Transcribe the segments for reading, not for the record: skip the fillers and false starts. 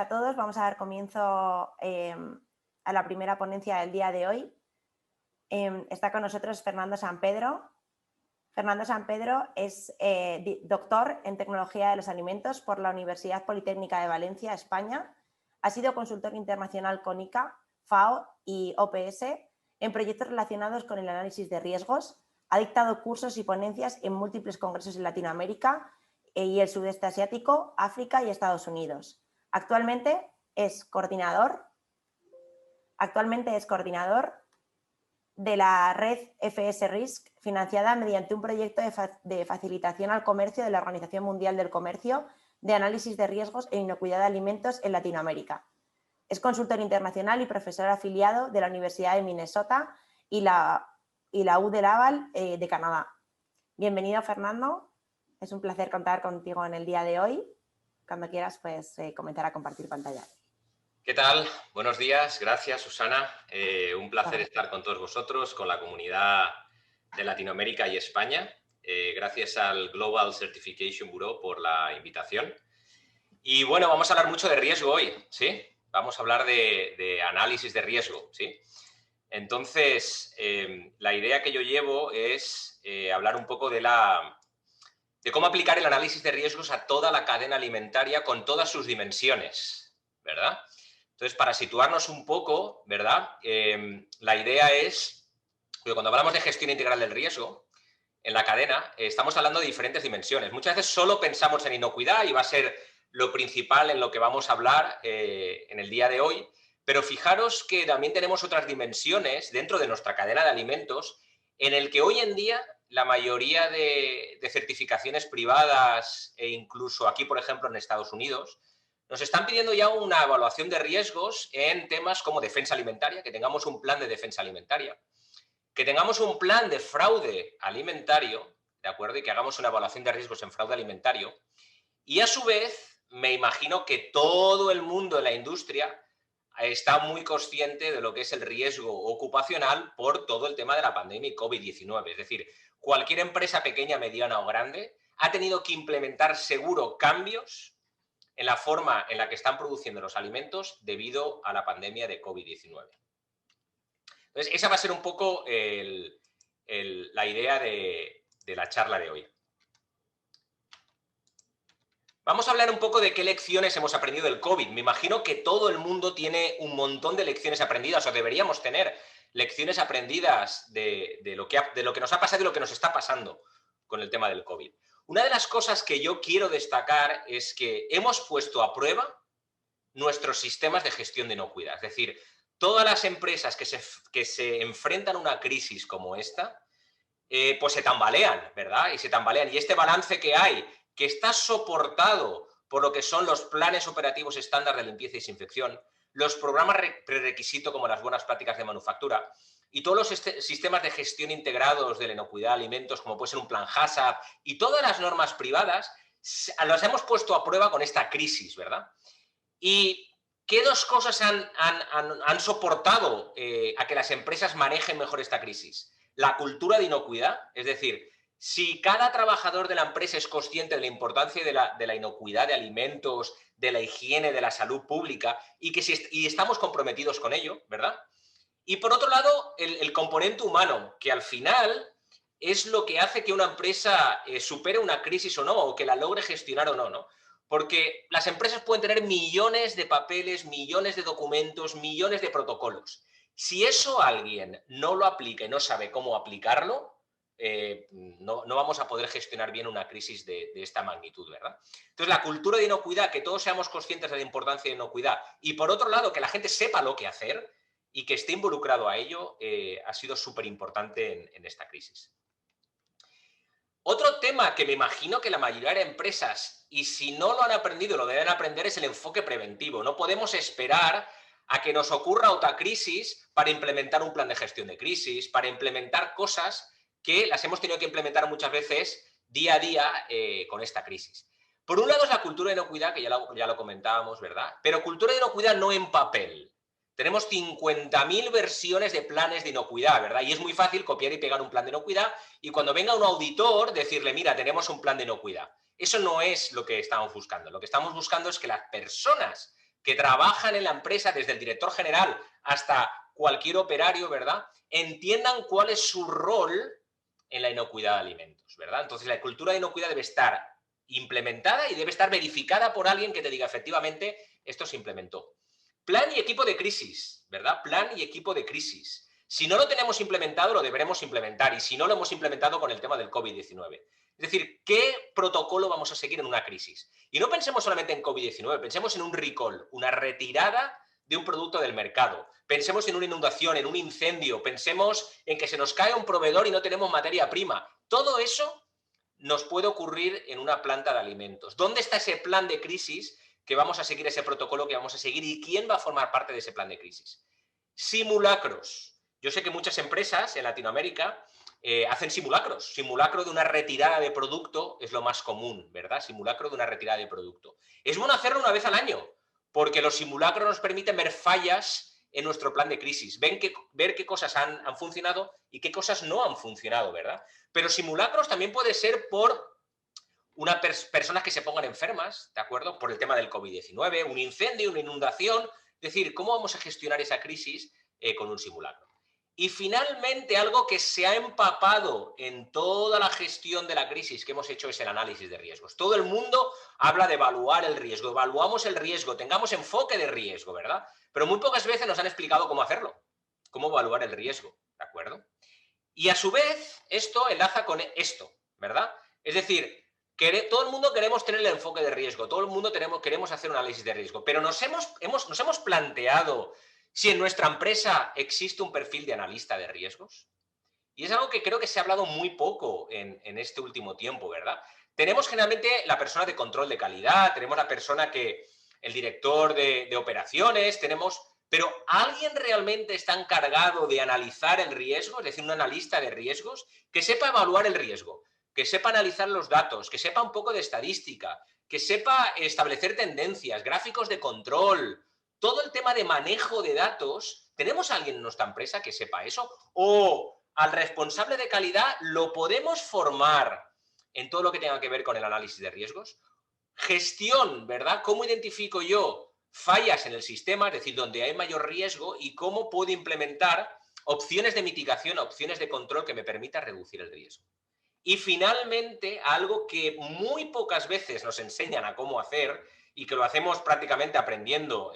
a todos. Vamos a dar comienzo a la primera ponencia del día de hoy. Está con nosotros Fernando Sampedro. Fernando Sampedro es doctor en Tecnología de los Alimentos por la Universidad Politécnica de Valencia, España. Ha sido consultor internacional con ICA, FAO y OPS en proyectos relacionados con el análisis de riesgos. Ha dictado cursos y ponencias en múltiples congresos en Latinoamérica y el sudeste asiático, África y Estados Unidos. Actualmente es coordinador de la red FS Risk, financiada mediante un proyecto de facilitación al comercio de la Organización Mundial del Comercio de análisis de riesgos e inocuidad de alimentos en Latinoamérica. Es consultor internacional y profesor afiliado de la Universidad de Minnesota y la U de Laval de Canadá. Bienvenido, Fernando. Es un placer contar contigo en el día de hoy. Cuando quieras, pues comenzar a compartir pantalla. ¿Qué tal? Buenos días. Gracias, Susana. Un placer estar con todos vosotros, con la comunidad de Latinoamérica y España. Gracias al Global Certification Bureau por la invitación. Y bueno, vamos a hablar mucho de riesgo hoy, ¿sí? Vamos a hablar de análisis de riesgo, ¿sí? Entonces, la idea que yo llevo es hablar un poco de cómo aplicar el análisis de riesgos a toda la cadena alimentaria con todas sus dimensiones, ¿verdad? Entonces, para situarnos un poco, ¿verdad? La idea es que cuando hablamos de gestión integral del riesgo en la cadena, estamos hablando de diferentes dimensiones. Muchas veces solo pensamos en inocuidad y va a ser lo principal en lo que vamos a hablar en el día de hoy, pero fijaros que también tenemos otras dimensiones dentro de nuestra cadena de alimentos en el que hoy en día la mayoría de certificaciones privadas e incluso aquí, por ejemplo, en Estados Unidos, nos están pidiendo ya una evaluación de riesgos en temas como defensa alimentaria, que tengamos un plan de defensa alimentaria, que tengamos un plan de fraude alimentario, ¿de acuerdo? Y que hagamos una evaluación de riesgos en fraude alimentario. Y a su vez, me imagino que todo el mundo de la industria está muy consciente de lo que es el riesgo ocupacional por todo el tema de la pandemia y COVID-19. Es decir, cualquier empresa pequeña, mediana o grande ha tenido que implementar seguro cambios en la forma en la que están produciendo los alimentos debido a la pandemia de COVID-19. Entonces, esa va a ser un poco la idea de la charla de hoy. Vamos a hablar un poco de qué lecciones hemos aprendido del COVID. Me imagino que todo el mundo tiene un montón de lecciones aprendidas, o deberíamos tener lecciones aprendidas de lo que nos ha pasado y lo que nos está pasando con el tema del COVID. Una de las cosas que yo quiero destacar es que hemos puesto a prueba nuestros sistemas de gestión de inocuidad. Es decir, todas las empresas que se enfrentan a una crisis como esta, pues se tambalean, ¿verdad? Y se tambalean. Y este balance que hay, que está soportado por lo que son los planes operativos estándar de limpieza y desinfección, los programas prerequisito como las buenas prácticas de manufactura y todos los sistemas de gestión integrados de la inocuidad de alimentos, como puede ser un plan HACCP y todas las normas privadas, las hemos puesto a prueba con esta crisis, ¿verdad? ¿Y qué dos cosas han soportado a que las empresas manejen mejor esta crisis? La cultura de inocuidad, es decir, si cada trabajador de la empresa es consciente de la importancia de la inocuidad de alimentos, de la higiene, de la salud pública y estamos comprometidos con ello, ¿verdad? Y por otro lado, el componente humano, que al final es lo que hace que una empresa supere una crisis o no, o que la logre gestionar o no, ¿no? Porque las empresas pueden tener millones de papeles, millones de documentos, millones de protocolos. Si eso alguien no lo aplica y no sabe cómo aplicarlo, no vamos a poder gestionar bien una crisis de esta magnitud, ¿verdad? Entonces, la cultura de inocuidad, que todos seamos conscientes de la importancia de inocuidad y, por otro lado, que la gente sepa lo que hacer y que esté involucrado a ello, ha sido súper importante en esta crisis. Otro tema que me imagino que la mayoría de empresas, y si no lo han aprendido, lo deben aprender, es el enfoque preventivo. No podemos esperar a que nos ocurra otra crisis para implementar un plan de gestión de crisis, para implementar cosas que las hemos tenido que implementar muchas veces día a día con esta crisis. Por un lado es la cultura de inocuidad, que ya lo comentábamos, ¿verdad? Pero cultura de inocuidad no en papel. Tenemos 50.000 versiones de planes de inocuidad, ¿verdad? Y es muy fácil copiar y pegar un plan de inocuidad y cuando venga un auditor decirle, mira, tenemos un plan de inocuidad. Eso no es lo que estamos buscando. Lo que estamos buscando es que las personas que trabajan en la empresa, desde el director general hasta cualquier operario, ¿verdad?, entiendan cuál es su rol en la inocuidad de alimentos, ¿verdad? Entonces, la cultura de inocuidad debe estar implementada y debe estar verificada por alguien que te diga, efectivamente, esto se implementó. Plan y equipo de crisis, ¿verdad? Plan y equipo de crisis. Si no lo tenemos implementado, lo deberemos implementar, y si no lo hemos implementado con el tema del COVID-19. Es decir, ¿qué protocolo vamos a seguir en una crisis? Y no pensemos solamente en COVID-19, pensemos en un recall, una retirada de un producto del mercado. Pensemos en una inundación, en un incendio, pensemos en que se nos cae un proveedor y no tenemos materia prima. Todo eso nos puede ocurrir en una planta de alimentos. ¿Dónde está ese plan de crisis que vamos a seguir, ese protocolo que vamos a seguir, y quién va a formar parte de ese plan de crisis? Simulacros. Yo sé que muchas empresas en Latinoamérica hacen simulacros. Simulacro de una retirada de producto es lo más común, ¿verdad? Simulacro de una retirada de producto. Es bueno hacerlo una vez al año, porque los simulacros nos permiten ver fallas en nuestro plan de crisis, ver qué cosas han funcionado y qué cosas no han funcionado, ¿verdad? Pero simulacros también puede ser por personas que se pongan enfermas, ¿de acuerdo?, por el tema del COVID-19, un incendio, una inundación. Es decir, ¿cómo vamos a gestionar esa crisis con un simulacro? Y finalmente, algo que se ha empapado en toda la gestión de la crisis que hemos hecho es el análisis de riesgos. Todo el mundo habla de evaluar el riesgo, evaluamos el riesgo, tengamos enfoque de riesgo, ¿verdad? Pero muy pocas veces nos han explicado cómo hacerlo, cómo evaluar el riesgo, ¿de acuerdo? Y a su vez, esto enlaza con esto, ¿verdad? Es decir, todo el mundo queremos tener el enfoque de riesgo, todo el mundo queremos hacer un análisis de riesgo, pero nos hemos planteado si en nuestra empresa existe un perfil de analista de riesgos. Y es algo que creo que se ha hablado muy poco en este último tiempo, ¿verdad? Tenemos generalmente la persona de control de calidad, tenemos la persona el director de operaciones, pero ¿alguien realmente está encargado de analizar el riesgo? Es decir, un analista de riesgos que sepa evaluar el riesgo, que sepa analizar los datos, que sepa un poco de estadística, que sepa establecer tendencias, gráficos de control, todo el tema de manejo de datos. ¿Tenemos a alguien en nuestra empresa que sepa eso? ¿O al responsable de calidad lo podemos formar en todo lo que tenga que ver con el análisis de riesgos? Gestión, ¿verdad? ¿Cómo identifico yo fallas en el sistema, es decir, donde hay mayor riesgo, y cómo puedo implementar opciones de mitigación, opciones de control que me permitan reducir el riesgo? Y finalmente, algo que muy pocas veces nos enseñan a cómo hacer y que lo hacemos prácticamente aprendiendo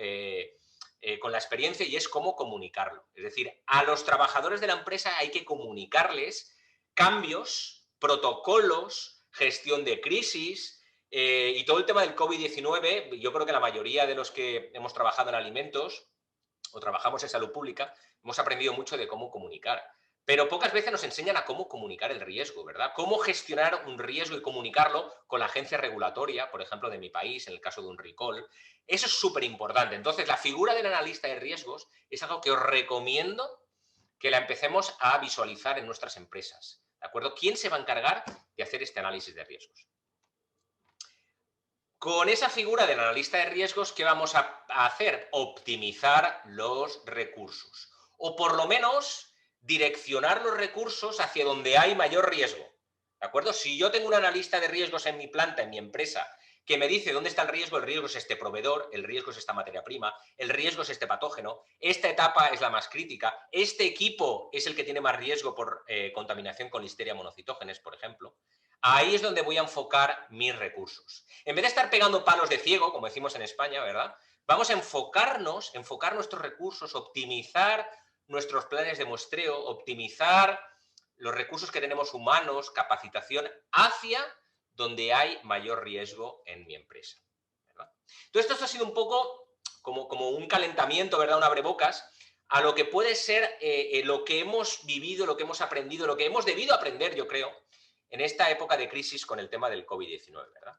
con la experiencia, y es cómo comunicarlo. Es decir, a los trabajadores de la empresa hay que comunicarles cambios, protocolos, gestión de crisis, y todo el tema del COVID-19. Yo creo que la mayoría de los que hemos trabajado en alimentos o trabajamos en salud pública hemos aprendido mucho de cómo comunicar. Pero pocas veces nos enseñan a cómo comunicar el riesgo, ¿verdad? Cómo gestionar un riesgo y comunicarlo con la agencia regulatoria, por ejemplo, de mi país, en el caso de un recall. Eso es súper importante. Entonces, la figura del analista de riesgos es algo que os recomiendo que la empecemos a visualizar en nuestras empresas, ¿de acuerdo? ¿Quién se va a encargar de hacer este análisis de riesgos? Con esa figura del analista de riesgos, ¿qué vamos a hacer? Optimizar los recursos. O por lo menos direccionar los recursos hacia donde hay mayor riesgo. ¿De acuerdo? Si yo tengo un analista de riesgos en mi planta, en mi empresa, que me dice dónde está el riesgo es este proveedor, el riesgo es esta materia prima, el riesgo es este patógeno, esta etapa es la más crítica, este equipo es el que tiene más riesgo por contaminación con Listeria monocitógenes, por ejemplo. Ahí es donde voy a enfocar mis recursos. En vez de estar pegando palos de ciego, como decimos en España, ¿verdad? Vamos a enfocar nuestros recursos, optimizar nuestros planes de muestreo, optimizar los recursos que tenemos humanos, capacitación, hacia donde hay mayor riesgo en mi empresa, ¿verdad? Entonces, esto ha sido un poco como un calentamiento, ¿verdad? Un abrebocas a lo que puede ser lo que hemos vivido, lo que hemos aprendido, lo que hemos debido aprender, yo creo, en esta época de crisis con el tema del COVID-19, ¿verdad?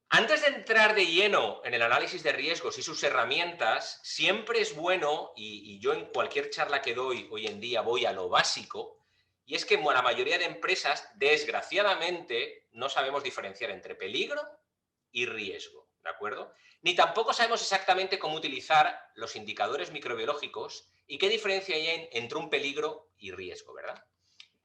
Antes de entrar de lleno en el análisis de riesgos y sus herramientas, siempre es bueno, y yo en cualquier charla que doy hoy en día voy a lo básico, y es que la mayoría de empresas, desgraciadamente, no sabemos diferenciar entre peligro y riesgo, ¿de acuerdo? Ni tampoco sabemos exactamente cómo utilizar los indicadores microbiológicos y qué diferencia hay entre un peligro y riesgo, ¿verdad?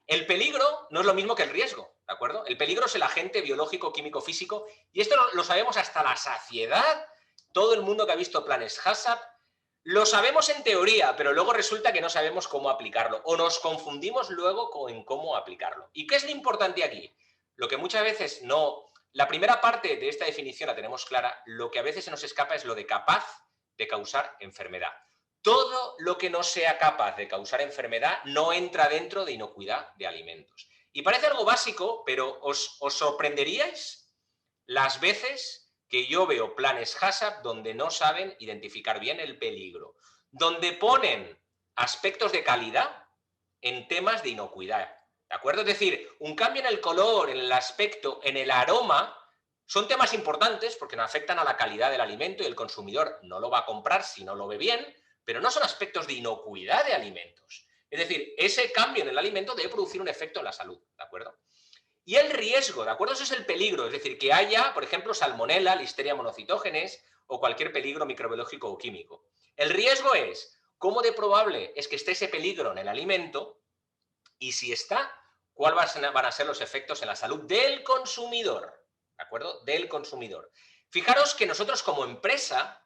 El peligro no es lo mismo que el riesgo, ¿de acuerdo? El peligro es el agente biológico, químico, físico, y esto lo sabemos hasta la saciedad todo el mundo que ha visto planes HACCP, lo sabemos en teoría, pero luego resulta que no sabemos cómo aplicarlo o nos confundimos luego en cómo aplicarlo. ¿Y qué es lo importante aquí? Lo que muchas veces no... La primera parte de esta definición la tenemos clara, lo que a veces se nos escapa es lo de capaz de causar enfermedad. Todo lo que no sea capaz de causar enfermedad no entra dentro de inocuidad de alimentos. Y parece algo básico, pero os sorprenderíais las veces que yo veo planes HACCP donde no saben identificar bien el peligro, donde ponen aspectos de calidad en temas de inocuidad. ¿De acuerdo? Es decir, un cambio en el color, en el aspecto, en el aroma, son temas importantes porque no afectan a la calidad del alimento y el consumidor no lo va a comprar si no lo ve bien, pero no son aspectos de inocuidad de alimentos. Es decir, ese cambio en el alimento debe producir un efecto en la salud, ¿de acuerdo? Y el riesgo, ¿de acuerdo? Eso es el peligro, es decir, que haya, por ejemplo, salmonela, listeria monocitógenes o cualquier peligro microbiológico o químico. El riesgo es, ¿cómo de probable es que esté ese peligro en el alimento? Y si está, ¿cuáles van a ser los efectos en la salud del consumidor? ¿De acuerdo? Del consumidor. Fijaros que nosotros como empresa,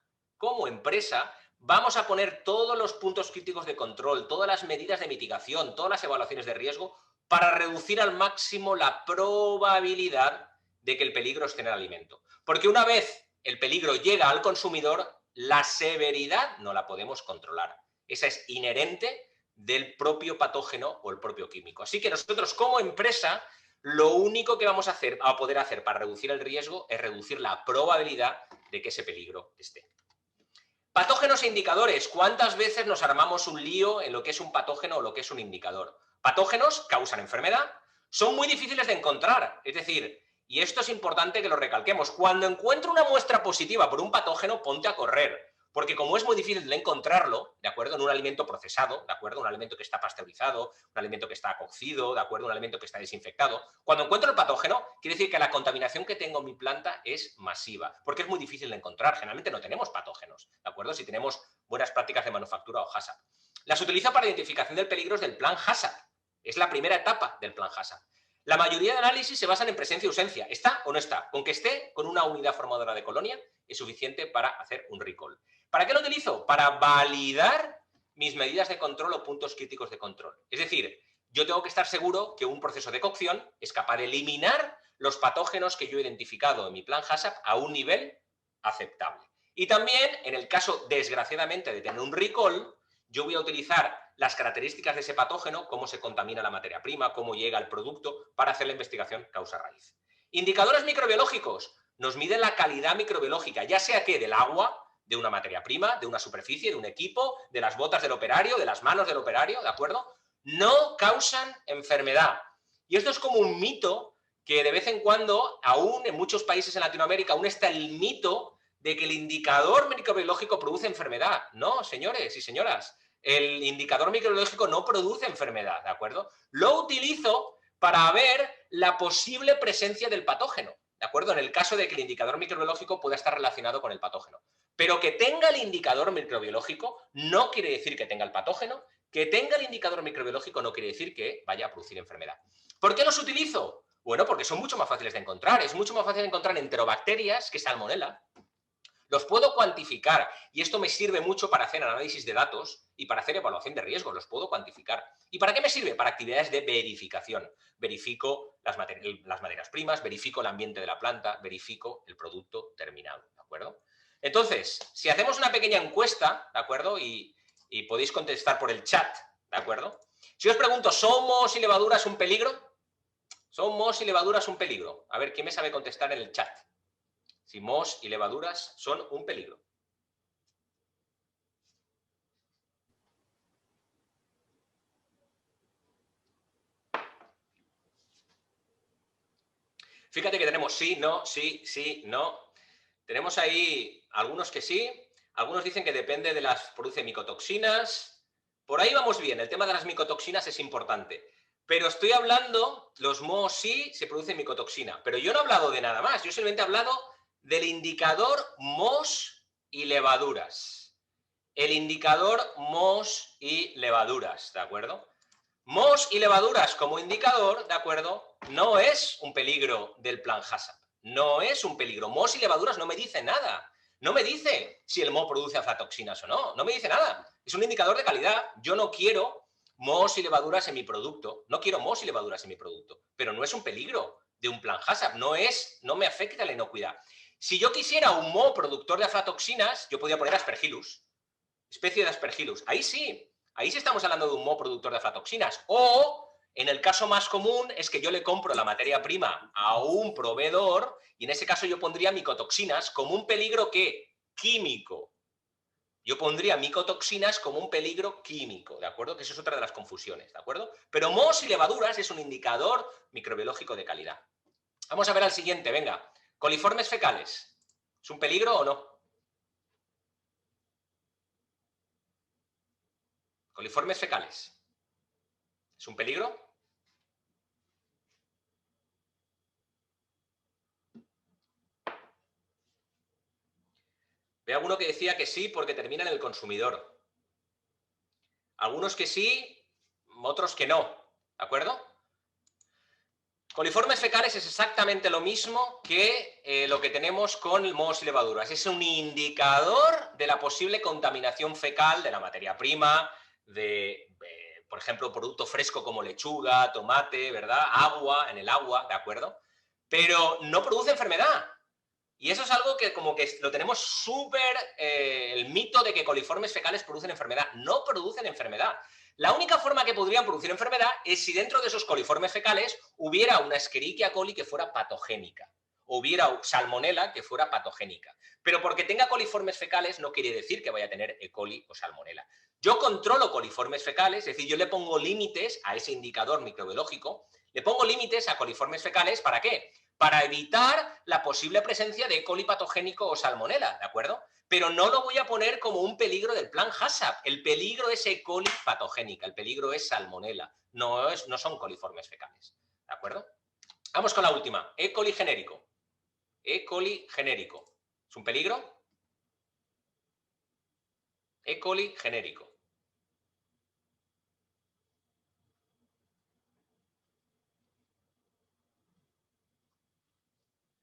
vamos a poner todos los puntos críticos de control, todas las medidas de mitigación, todas las evaluaciones de riesgo para reducir al máximo la probabilidad de que el peligro esté en el alimento. Porque una vez el peligro llega al consumidor, la severidad no la podemos controlar. Esa es inherente del propio patógeno o el propio químico. Así que nosotros como empresa, lo único que vamos a poder hacer para reducir el riesgo es reducir la probabilidad de que ese peligro esté. Patógenos e indicadores. ¿Cuántas veces nos armamos un lío en lo que es un patógeno o lo que es un indicador? Patógenos causan enfermedad, son muy difíciles de encontrar. Es decir, y esto es importante que lo recalquemos, cuando encuentro una muestra positiva por un patógeno, ponte a correr. Porque como es muy difícil de encontrarlo, ¿de acuerdo? En un alimento procesado, ¿de acuerdo? Un alimento que está pasteurizado, un alimento que está cocido, ¿de acuerdo? Un alimento que está desinfectado. Cuando encuentro el patógeno, quiere decir que la contaminación que tengo en mi planta es masiva, porque es muy difícil de encontrar. Generalmente no tenemos patógenos, ¿de acuerdo? Si tenemos buenas prácticas de manufactura o HACCP. Las utilizo para identificación del peligro del plan HACCP. Es la primera etapa del plan HACCP. La mayoría de análisis se basan en presencia y ausencia. ¿Está o no está? Con que esté con una unidad formadora de colonia es suficiente para hacer un recall. ¿Para qué lo utilizo? Para validar mis medidas de control o puntos críticos de control. Es decir, yo tengo que estar seguro que un proceso de cocción es capaz de eliminar los patógenos que yo he identificado en mi plan HACCP a un nivel aceptable. Y también, en el caso, desgraciadamente, de tener un recall, yo voy a utilizar las características de ese patógeno, cómo se contamina la materia prima, cómo llega al producto, para hacer la investigación causa-raíz. Indicadores microbiológicos. Nos miden la calidad microbiológica, ya sea que del agua, de una materia prima, de una superficie, de un equipo, de las botas del operario, de las manos del operario, ¿de acuerdo? No causan enfermedad. Y esto es como un mito que de vez en cuando, aún en muchos países en Latinoamérica, aún está el mito de que el indicador microbiológico produce enfermedad. No, señores y señoras, el indicador microbiológico no produce enfermedad, ¿de acuerdo? Lo utilizo para ver la posible presencia del patógeno, ¿de acuerdo? En el caso de que el indicador microbiológico pueda estar relacionado con el patógeno. Pero que tenga el indicador microbiológico no quiere decir que tenga el patógeno, que tenga el indicador microbiológico no quiere decir que vaya a producir enfermedad. ¿Por qué los utilizo? Bueno, porque son mucho más fáciles de encontrar. Es mucho más fácil de encontrar enterobacterias que salmonela. Los puedo cuantificar y esto me sirve mucho para hacer análisis de datos y para hacer evaluación de riesgos, los puedo cuantificar. ¿Y para qué me sirve? Para actividades de verificación. Verifico las materias primas, verifico el ambiente de la planta, verifico el producto terminado, ¿de acuerdo? Entonces, si hacemos una pequeña encuesta, ¿de acuerdo? Y podéis contestar por el chat, ¿de acuerdo? Si os pregunto, ¿somos y levaduras un peligro? ¿Somos y levaduras un peligro? A ver, ¿quién me sabe contestar en el chat? Si mohos y levaduras son un peligro. Fíjate que tenemos sí, no, sí, sí, no. Tenemos ahí algunos que sí, algunos dicen que depende de las produce micotoxinas. Por ahí vamos bien, el tema de las micotoxinas es importante. Pero estoy hablando, los mohos sí se produce micotoxina, pero yo no he hablado de nada más, yo simplemente he hablado del indicador mohos y levaduras. El indicador mohos y levaduras, ¿de acuerdo? Mohos y levaduras como indicador, ¿de acuerdo? No es un peligro del plan HACCP. No es un peligro. Mohos y levaduras no me dicen nada. No me dice si el moho produce aflatoxinas o no. No me dice nada. Es un indicador de calidad. Yo no quiero mohos y levaduras en mi producto. No quiero mohos y levaduras en mi producto. Pero no es un peligro de un plan HACCP. No me afecta la inocuidad. Si yo quisiera un moho productor de aflatoxinas, yo podría poner Aspergillus, especie de Aspergillus. Ahí sí estamos hablando de un moho productor de aflatoxinas. O, en el caso más común, es que yo le compro la materia prima a un proveedor y en ese caso yo pondría micotoxinas como un peligro ¿qué? Químico. Yo pondría micotoxinas como un peligro químico, ¿de acuerdo? Que eso es otra de las confusiones, ¿de acuerdo? Pero mohos y levaduras es un indicador microbiológico de calidad. Vamos a ver al siguiente, venga. Coliformes fecales. ¿Es un peligro o no? Coliformes fecales. ¿Es un peligro? Veo alguno que decía que sí porque termina en el consumidor. Algunos que sí, otros que no, ¿de acuerdo? Coliformes fecales es exactamente lo mismo que lo que tenemos con mohos y levaduras. Es un indicador de la posible contaminación fecal de la materia prima, por ejemplo, producto fresco como lechuga, tomate, ¿verdad? Agua, en el agua, ¿de acuerdo? Pero no produce enfermedad. Y eso es algo que como que lo tenemos súper, el mito de que coliformes fecales producen enfermedad. No producen enfermedad. La única forma que podrían producir enfermedad es si dentro de esos coliformes fecales hubiera una Escherichia coli que fuera patogénica, o hubiera salmonela que fuera patogénica. Pero porque tenga coliformes fecales no quiere decir que vaya a tener E. coli o salmonela. Yo controlo coliformes fecales, es decir, yo le pongo límites a ese indicador microbiológico, le pongo límites a coliformes fecales, ¿para qué? Para evitar la posible presencia de E. coli patogénico o salmonela, ¿de acuerdo? Pero no lo voy a poner como un peligro del plan HACCP. El peligro es E. coli patogénica, el peligro es salmonela, no son coliformes fecales, ¿de acuerdo? Vamos con la última, E. coli genérico. E. coli genérico. ¿Es un peligro? E. coli genérico.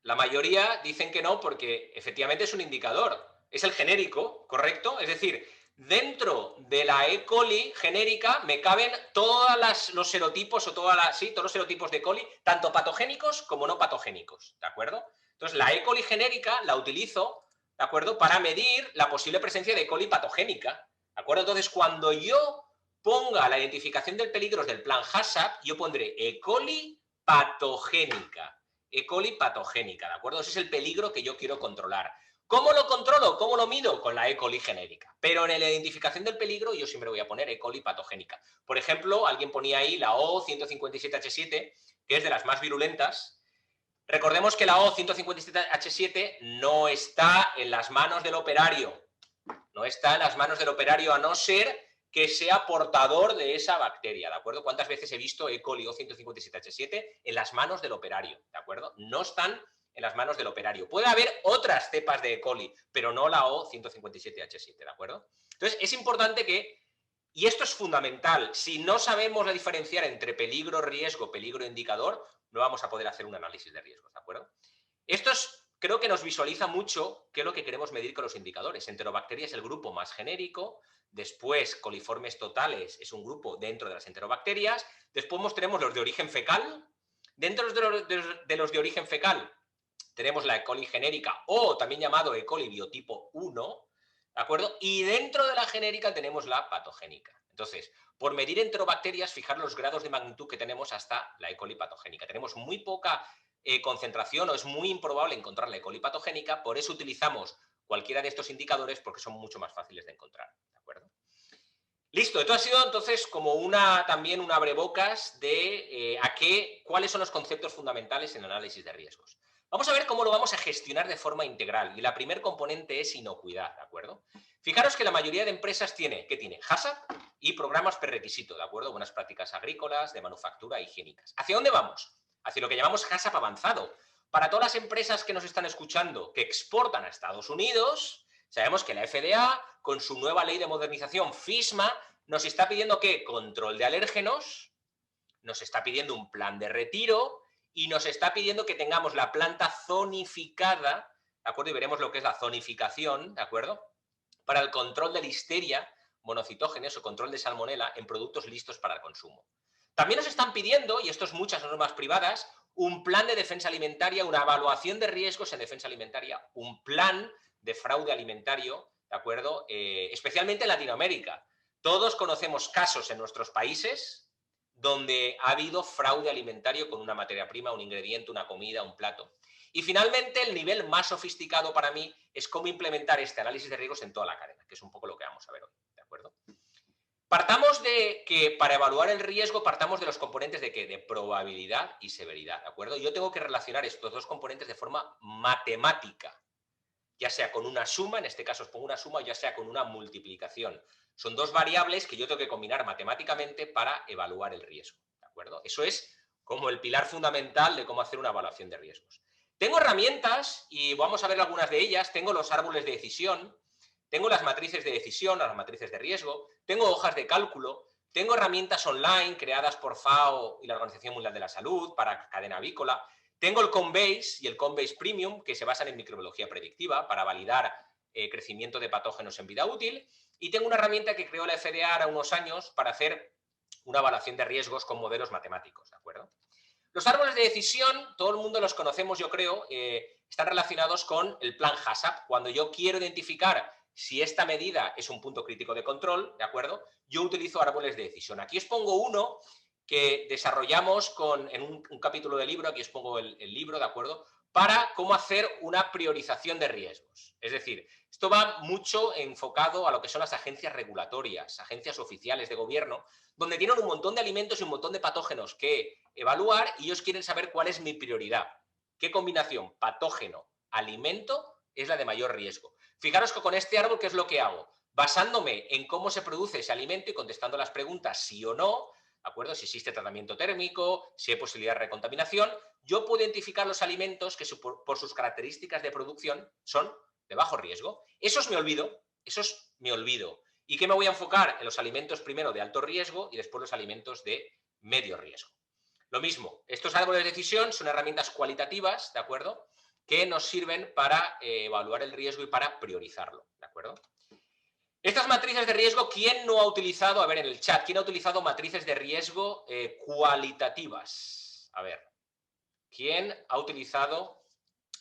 La mayoría dicen que no porque efectivamente es un indicador. Es el genérico, ¿correcto? Es decir, dentro de la E. coli genérica me caben todos los serotipos o todos los serotipos de E. coli, tanto patogénicos como no patogénicos, ¿de acuerdo? Entonces, la E. coli genérica la utilizo, ¿de acuerdo?, para medir la posible presencia de E. coli patogénica, ¿de acuerdo? Entonces, cuando yo ponga la identificación del peligro del plan HACCP, yo pondré E. coli patogénica. E. coli patogénica, ¿de acuerdo? Ese es el peligro que yo quiero controlar. ¿Cómo lo controlo? ¿Cómo lo mido? Con la E. coli genérica. Pero en la identificación del peligro yo siempre voy a poner E. coli patogénica. Por ejemplo, alguien ponía ahí la O157H7, que es de las más virulentas. Recordemos que la O157H7 no está en las manos del operario. No está en las manos del operario a no ser que sea portador de esa bacteria, ¿de acuerdo? ¿Cuántas veces he visto E. coli O157H7 en las manos del operario, ¿de acuerdo? No están en las manos del operario. Puede haber otras cepas de E. coli, pero no la O157H7, ¿de acuerdo? Entonces, es importante que, y esto es fundamental, si no sabemos diferenciar entre peligro, riesgo, peligro, indicador, no vamos a poder hacer un análisis de riesgos, ¿de acuerdo? Esto creo que nos visualiza mucho qué es lo que queremos medir con los indicadores. Enterobacterias es el grupo más genérico, después coliformes totales es un grupo dentro de las enterobacterias, después tenemos los de origen fecal, dentro de los de origen fecal tenemos la E. coli genérica o también llamado E. coli biotipo 1, ¿de acuerdo? Y dentro de la genérica tenemos la patogénica. Entonces, por medir enterobacterias, fijar los grados de magnitud que tenemos hasta la E. coli patogénica. Tenemos muy poca concentración o es muy improbable encontrar la E. coli patogénica, por eso utilizamos cualquiera de estos indicadores porque son mucho más fáciles de encontrar, ¿de acuerdo? Listo, esto ha sido entonces como también un abrebocas de cuáles son los conceptos fundamentales en el análisis de riesgos. Vamos a ver cómo lo vamos a gestionar de forma integral y la primer componente es inocuidad, ¿de acuerdo? Fijaros que la mayoría de empresas tiene HACCP y programas prerequisito, ¿de acuerdo? Buenas prácticas agrícolas, de manufactura, higiénicas. ¿Hacia dónde vamos? Hacia lo que llamamos HACCP avanzado. Para todas las empresas que nos están escuchando que exportan a Estados Unidos, sabemos que la FDA, con su nueva ley de modernización, FISMA, nos está pidiendo ¿qué? Control de alérgenos, nos está pidiendo un plan de retiro y nos está pidiendo que tengamos la planta zonificada ¿de acuerdo? Y veremos lo que es la zonificación, ¿de acuerdo? Para el control de listeria, monocitógenes o control de salmonela en productos listos para el consumo. También nos están pidiendo, y esto es muchas normas privadas, un plan de defensa alimentaria, una evaluación de riesgos en defensa alimentaria, un plan de fraude alimentario, ¿de acuerdo? Especialmente en Latinoamérica. Todos conocemos casos en nuestros países donde ha habido fraude alimentario con una materia prima, un ingrediente, una comida, un plato. Y finalmente, el nivel más sofisticado para mí es cómo implementar este análisis de riesgos en toda la cadena, que es un poco lo que vamos a ver hoy, ¿de acuerdo? Partamos de que para evaluar el riesgo partamos de los componentes de ¿qué? De probabilidad y severidad, ¿de acuerdo? Yo tengo que relacionar estos dos componentes de forma matemática, ya sea con una suma, en este caso os pongo una suma, ya sea con una multiplicación. Son dos variables que yo tengo que combinar matemáticamente para evaluar el riesgo, ¿de acuerdo? Eso es como el pilar fundamental de cómo hacer una evaluación de riesgos. Tengo herramientas y vamos a ver algunas de ellas. Tengo los árboles de decisión, tengo las matrices de decisión, las matrices de riesgo, tengo hojas de cálculo, tengo herramientas online creadas por FAO y la Organización Mundial de la Salud para cadena avícola, tengo el Combase y el Combase Premium, que se basan en microbiología predictiva para validar crecimiento de patógenos en vida útil, y tengo una herramienta que creó la FDA hace unos años para hacer una evaluación de riesgos con modelos matemáticos, ¿de acuerdo? Los árboles de decisión, todo el mundo los conocemos, yo creo, están relacionados con el plan HACCP. Cuando yo quiero identificar si esta medida es un punto crítico de control, ¿de acuerdo? Yo utilizo árboles de decisión. Aquí os pongo uno que desarrollamos en un capítulo del libro, aquí os pongo el libro, ¿de acuerdo? Para cómo hacer una priorización de riesgos. Es decir, esto va mucho enfocado a lo que son las agencias regulatorias, agencias oficiales de gobierno, donde tienen un montón de alimentos y un montón de patógenos que evaluar y ellos quieren saber cuál es mi prioridad. ¿Qué combinación patógeno-alimento es la de mayor riesgo? Fijaros que con este árbol, ¿qué es lo que hago? Basándome en cómo se produce ese alimento y contestando las preguntas sí o no, ¿de acuerdo? Si existe tratamiento térmico, si hay posibilidad de recontaminación, yo puedo identificar los alimentos que por sus características de producción son de bajo riesgo. Esos me olvido, esos me olvido. ¿Y qué me voy a enfocar? En los alimentos primero de alto riesgo y después los alimentos de medio riesgo. Lo mismo, estos árboles de decisión son herramientas cualitativas, ¿de acuerdo? Que nos sirven para evaluar el riesgo y para priorizarlo, ¿de acuerdo? Estas matrices de riesgo, ¿quién no ha utilizado? A ver, en el chat, ¿quién ha utilizado matrices de riesgo cualitativas? A ver, ¿quién ha utilizado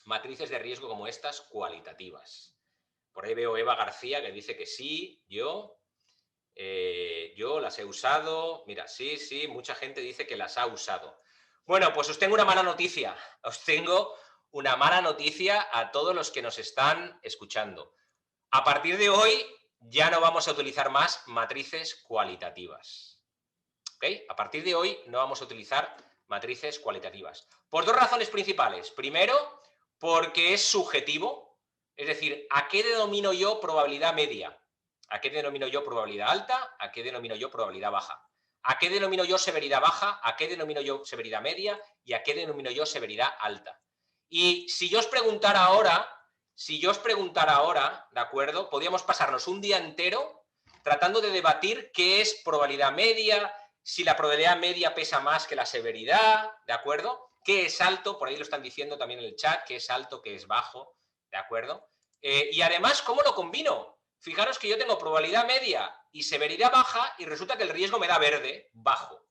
matrices de riesgo como estas cualitativas? Por ahí veo a Eva García que dice que sí, yo las he usado. Mira, sí, mucha gente dice que las ha usado. Bueno, pues os tengo una mala noticia. Os tengo una mala noticia a todos los que nos están escuchando. A partir de hoy ya no vamos a utilizar más matrices cualitativas. ¿Ok? A partir de hoy no vamos a utilizar matrices cualitativas. Por dos razones principales. Primero, porque es subjetivo. Es decir, ¿a qué denomino yo probabilidad media? ¿A qué denomino yo probabilidad alta? ¿A qué denomino yo probabilidad baja? ¿A qué denomino yo severidad baja? ¿A qué denomino yo severidad media? ¿Y a qué denomino yo severidad alta? Y si yo os preguntara ahora, ¿de acuerdo? Podríamos pasarnos un día entero tratando de debatir qué es probabilidad media, si la probabilidad media pesa más que la severidad, ¿de acuerdo? ¿Qué es alto? Por ahí lo están diciendo también en el chat, qué es alto, qué es bajo, ¿de acuerdo? Y además, ¿cómo lo combino? Fijaros que yo tengo probabilidad media y severidad baja y resulta que el riesgo me da verde, bajo.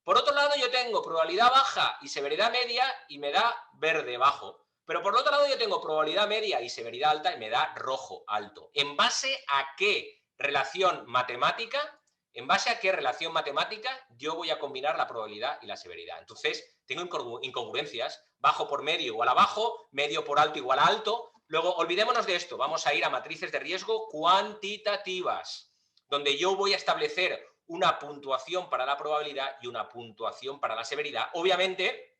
Por otro lado, yo tengo probabilidad baja y severidad media y me da verde, bajo. Pero por otro lado, yo tengo probabilidad media y severidad alta y me da rojo, alto. ¿En base a qué relación matemática? ¿En base a qué relación matemática yo voy a combinar la probabilidad y la severidad? Entonces, tengo incongruencias. Bajo por medio igual a bajo, medio por alto igual a alto. Luego, olvidémonos de esto. Vamos a ir a matrices de riesgo cuantitativas, donde yo voy a establecer una puntuación para la probabilidad y una puntuación para la severidad. Obviamente,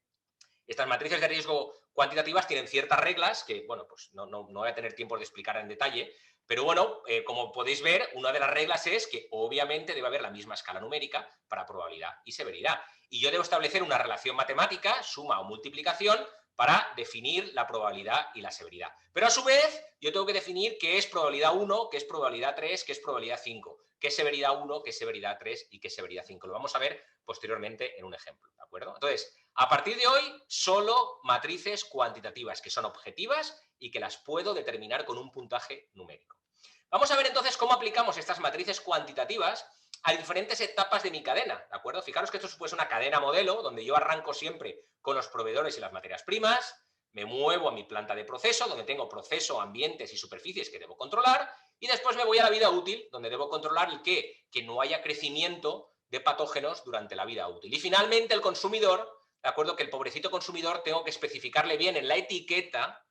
estas matrices de riesgo cuantitativas tienen ciertas reglas que, bueno, pues no voy a tener tiempo de explicar en detalle, pero bueno, como podéis ver, una de las reglas es que obviamente debe haber la misma escala numérica para probabilidad y severidad. Y yo debo establecer una relación matemática, suma o multiplicación, para definir la probabilidad y la severidad. Pero a su vez, yo tengo que definir qué es probabilidad 1, qué es probabilidad 3, qué es probabilidad 5, qué es severidad 1, qué es severidad 3 y qué es severidad 5. Lo vamos a ver posteriormente en un ejemplo, ¿de acuerdo? Entonces, A partir de hoy, solo matrices cuantitativas, que son objetivas y que las puedo determinar con un puntaje numérico. Vamos a ver entonces cómo aplicamos estas matrices cuantitativas a diferentes etapas de mi cadena, ¿de acuerdo? Fijaros que esto supone una cadena modelo, donde yo arranco siempre con los proveedores y las materias primas, me muevo a mi planta de proceso, donde tengo proceso, ambientes y superficies que debo controlar, y después me voy a la vida útil, donde debo controlar el qué, que no haya crecimiento de patógenos durante la vida útil. Y finalmente el consumidor, ¿de acuerdo? Que el pobrecito consumidor tengo que especificarle bien en la etiqueta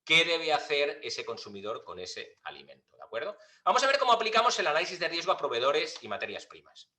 qué debe hacer ese consumidor con ese alimento, ¿de acuerdo? Vamos a ver cómo aplicamos el análisis de riesgo a proveedores y materias primas.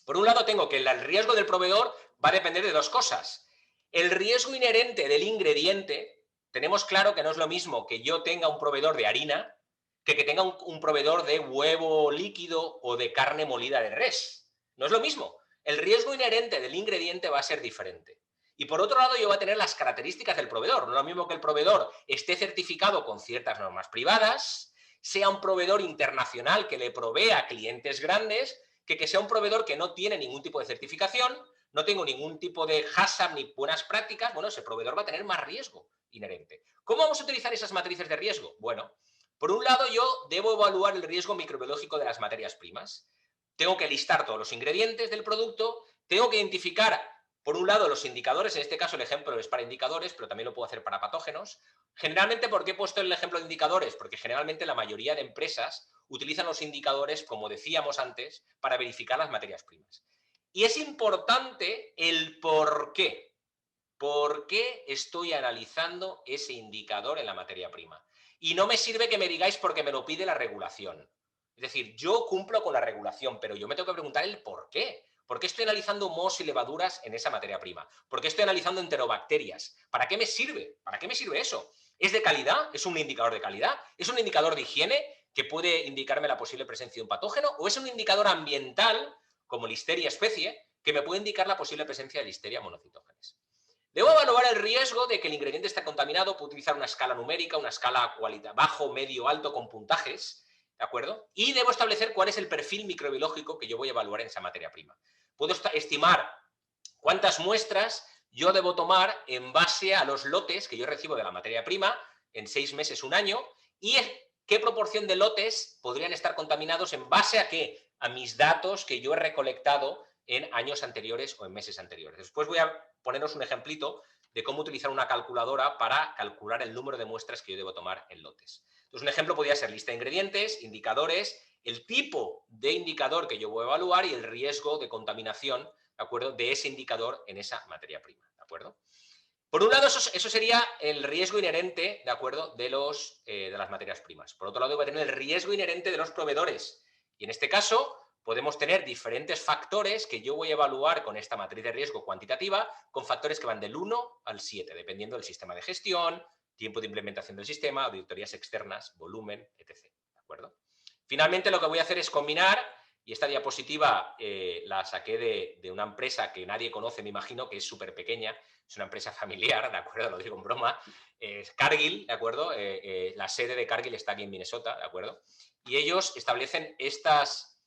Por un lado tengo que el riesgo del proveedor va a depender de dos cosas. El riesgo inherente del ingrediente, tenemos claro que no es lo mismo que yo tenga un proveedor de harina que tenga un proveedor de huevo líquido o de carne molida de res. No es lo mismo. El riesgo inherente del ingrediente va a ser diferente. Y por otro lado, yo voy a tener las características del proveedor. No es lo mismo que el proveedor esté certificado con ciertas normas privadas, sea un proveedor internacional que le provea a clientes grandes, que sea un proveedor que no tiene ningún tipo de certificación, no tengo ningún tipo de HACCP ni buenas prácticas. Bueno, ese proveedor va a tener más riesgo inherente. ¿Cómo vamos a utilizar esas matrices de riesgo? Bueno, por un lado, yo debo evaluar el riesgo microbiológico de las materias primas. Tengo que listar todos los ingredientes del producto, tengo que identificar, por un lado, los indicadores, en este caso el ejemplo es para indicadores, pero también lo puedo hacer para patógenos. Generalmente, ¿por qué he puesto el ejemplo de indicadores? Porque generalmente la mayoría de empresas utilizan los indicadores, como decíamos antes, para verificar las materias primas. Y es importante el por qué. ¿Por qué estoy analizando ese indicador en la materia prima? Y no me sirve que me digáis porque me lo pide la regulación. Es decir, yo cumplo con la regulación, pero yo me tengo que preguntar el por qué. ¿Por qué estoy analizando mohos y levaduras en esa materia prima? ¿Por qué estoy analizando enterobacterias? ¿Para qué me sirve? ¿Para qué me sirve eso? ¿Es de calidad? ¿Es un indicador de calidad? ¿Es un indicador de higiene que puede indicarme la posible presencia de un patógeno? ¿O es un indicador ambiental, como Listeria especie, que me puede indicar la posible presencia de Listeria monocytogenes? Debo evaluar el riesgo de que el ingrediente esté contaminado, puedo utilizar una escala numérica, una escala bajo, medio, alto, con puntajes, ¿de acuerdo? Y debo establecer cuál es el perfil microbiológico que yo voy a evaluar en esa materia prima. Puedo estimar cuántas muestras yo debo tomar en base a los lotes que yo recibo de la materia prima en 6 meses, un año, y qué proporción de lotes podrían estar contaminados en base a qué, a mis datos que yo he recolectado en años anteriores o en meses anteriores. Después voy a poneros un ejemplito de cómo utilizar una calculadora para calcular el número de muestras que yo debo tomar en lotes. Entonces, un ejemplo podría ser lista de ingredientes, indicadores, el tipo de indicador que yo voy a evaluar y el riesgo de contaminación, ¿de acuerdo?, de ese indicador en esa materia prima, ¿de acuerdo? Por un lado, eso sería el riesgo inherente, ¿de acuerdo?, de las materias primas. Por otro lado, voy a tener el riesgo inherente de los proveedores. Y en este caso, podemos tener diferentes factores que yo voy a evaluar con esta matriz de riesgo cuantitativa, con factores que van del 1 al 7, dependiendo del sistema de gestión, tiempo de implementación del sistema, auditorías externas, volumen, etc. ¿De acuerdo? Finalmente, lo que voy a hacer es combinar, y esta diapositiva la saqué de una empresa que nadie conoce, me imagino, que es súper pequeña, es una empresa familiar, ¿de acuerdo? Lo digo en broma. Es Cargill, ¿de acuerdo? La sede de Cargill está aquí en Minnesota, ¿de acuerdo? Y ellos establecen estas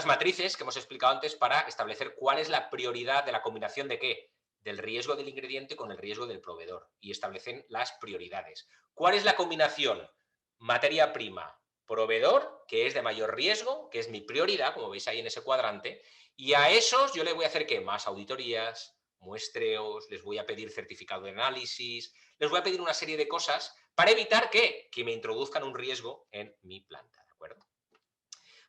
matrices que hemos explicado antes para establecer cuál es la prioridad de la combinación de qué, del riesgo del ingrediente con el riesgo del proveedor, y establecen las prioridades. ¿Cuál es la combinación? Materia prima, proveedor, que es de mayor riesgo, que es mi prioridad, como veis ahí en ese cuadrante, y a esos yo les voy a hacer ¿qué? Más auditorías, muestreos, les voy a pedir certificado de análisis, les voy a pedir una serie de cosas para evitar que me introduzcan un riesgo en mi planta, ¿de acuerdo?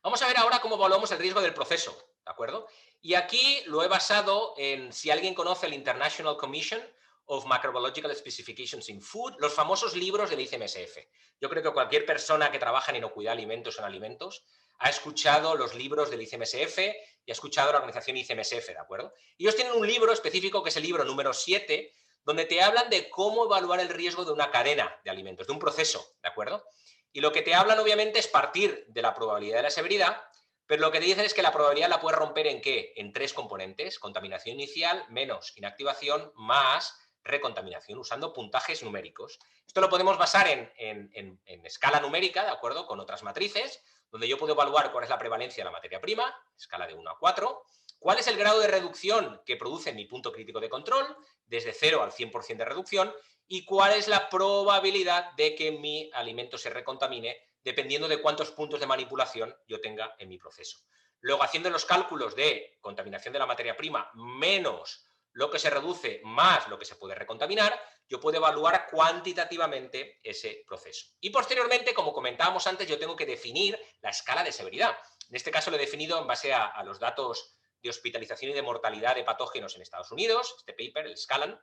Vamos a ver ahora cómo evaluamos el riesgo del proceso, ¿de acuerdo? Y aquí lo he basado en, si alguien conoce el International Commission of Microbiological Specifications in Food, los famosos libros del ICMSF. Yo creo que cualquier persona que trabaja en inocuidad de alimentos o en alimentos ha escuchado los libros del ICMSF y ha escuchado la organización ICMSF, ¿de acuerdo? Y ellos tienen un libro específico que es el libro número 7, donde te hablan de cómo evaluar el riesgo de una cadena de alimentos, de un proceso, ¿de acuerdo? Y lo que te hablan, obviamente, es partir de la probabilidad de la severidad, pero lo que te dicen es que la probabilidad la puedes romper ¿en qué? En 3 componentes: contaminación inicial, menos inactivación, más recontaminación, usando puntajes numéricos. Esto lo podemos basar en escala numérica, ¿de acuerdo?, con otras matrices, donde yo puedo evaluar cuál es la prevalencia de la materia prima, escala de 1 a 4, ¿Cuál es el grado de reducción que produce mi punto crítico de control, desde 0 al 100% de reducción? ¿Y cuál es la probabilidad de que mi alimento se recontamine dependiendo de cuántos puntos de manipulación yo tenga en mi proceso? Luego, haciendo los cálculos de contaminación de la materia prima menos lo que se reduce más lo que se puede recontaminar, yo puedo evaluar cuantitativamente ese proceso. Y posteriormente, como comentábamos antes, yo tengo que definir la escala de severidad. En este caso lo he definido en base a los datos de hospitalización y de mortalidad de patógenos en Estados Unidos, este paper, el Scalan,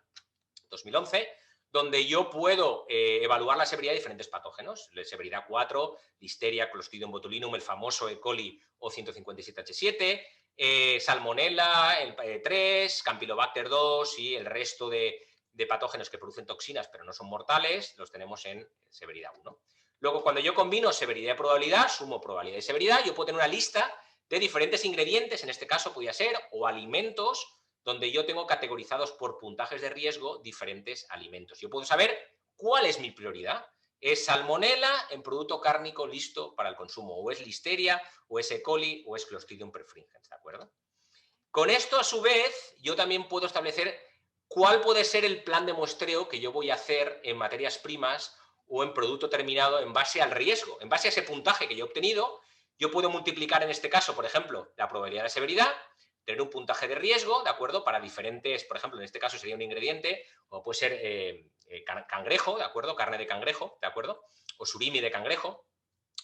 2011, donde yo puedo evaluar la severidad de diferentes patógenos. La severidad 4, Listeria, Clostridium botulinum, el famoso E. coli O157H7, Salmonella, el 3, Campylobacter 2 y el resto de patógenos que producen toxinas pero no son mortales, los tenemos en severidad 1. Luego, cuando yo combino severidad y probabilidad, sumo probabilidad y severidad, yo puedo tener una lista de diferentes ingredientes, en este caso podría ser, o alimentos, donde yo tengo categorizados por puntajes de riesgo diferentes alimentos. Yo puedo saber cuál es mi prioridad. ¿Es Salmonella en producto cárnico listo para el consumo? ¿O es Listeria, o es E. coli, o es Clostridium perfringens? ¿De acuerdo? Con esto, a su vez, yo también puedo establecer cuál puede ser el plan de muestreo que yo voy a hacer en materias primas o en producto terminado en base al riesgo. En base a ese puntaje que yo he obtenido, yo puedo multiplicar en este caso, por ejemplo, la probabilidad de severidad, tener un puntaje de riesgo, ¿de acuerdo? Para diferentes, por ejemplo, en este caso sería un ingrediente, o puede ser cangrejo, ¿de acuerdo? Carne de cangrejo, ¿de acuerdo? O surimi de cangrejo.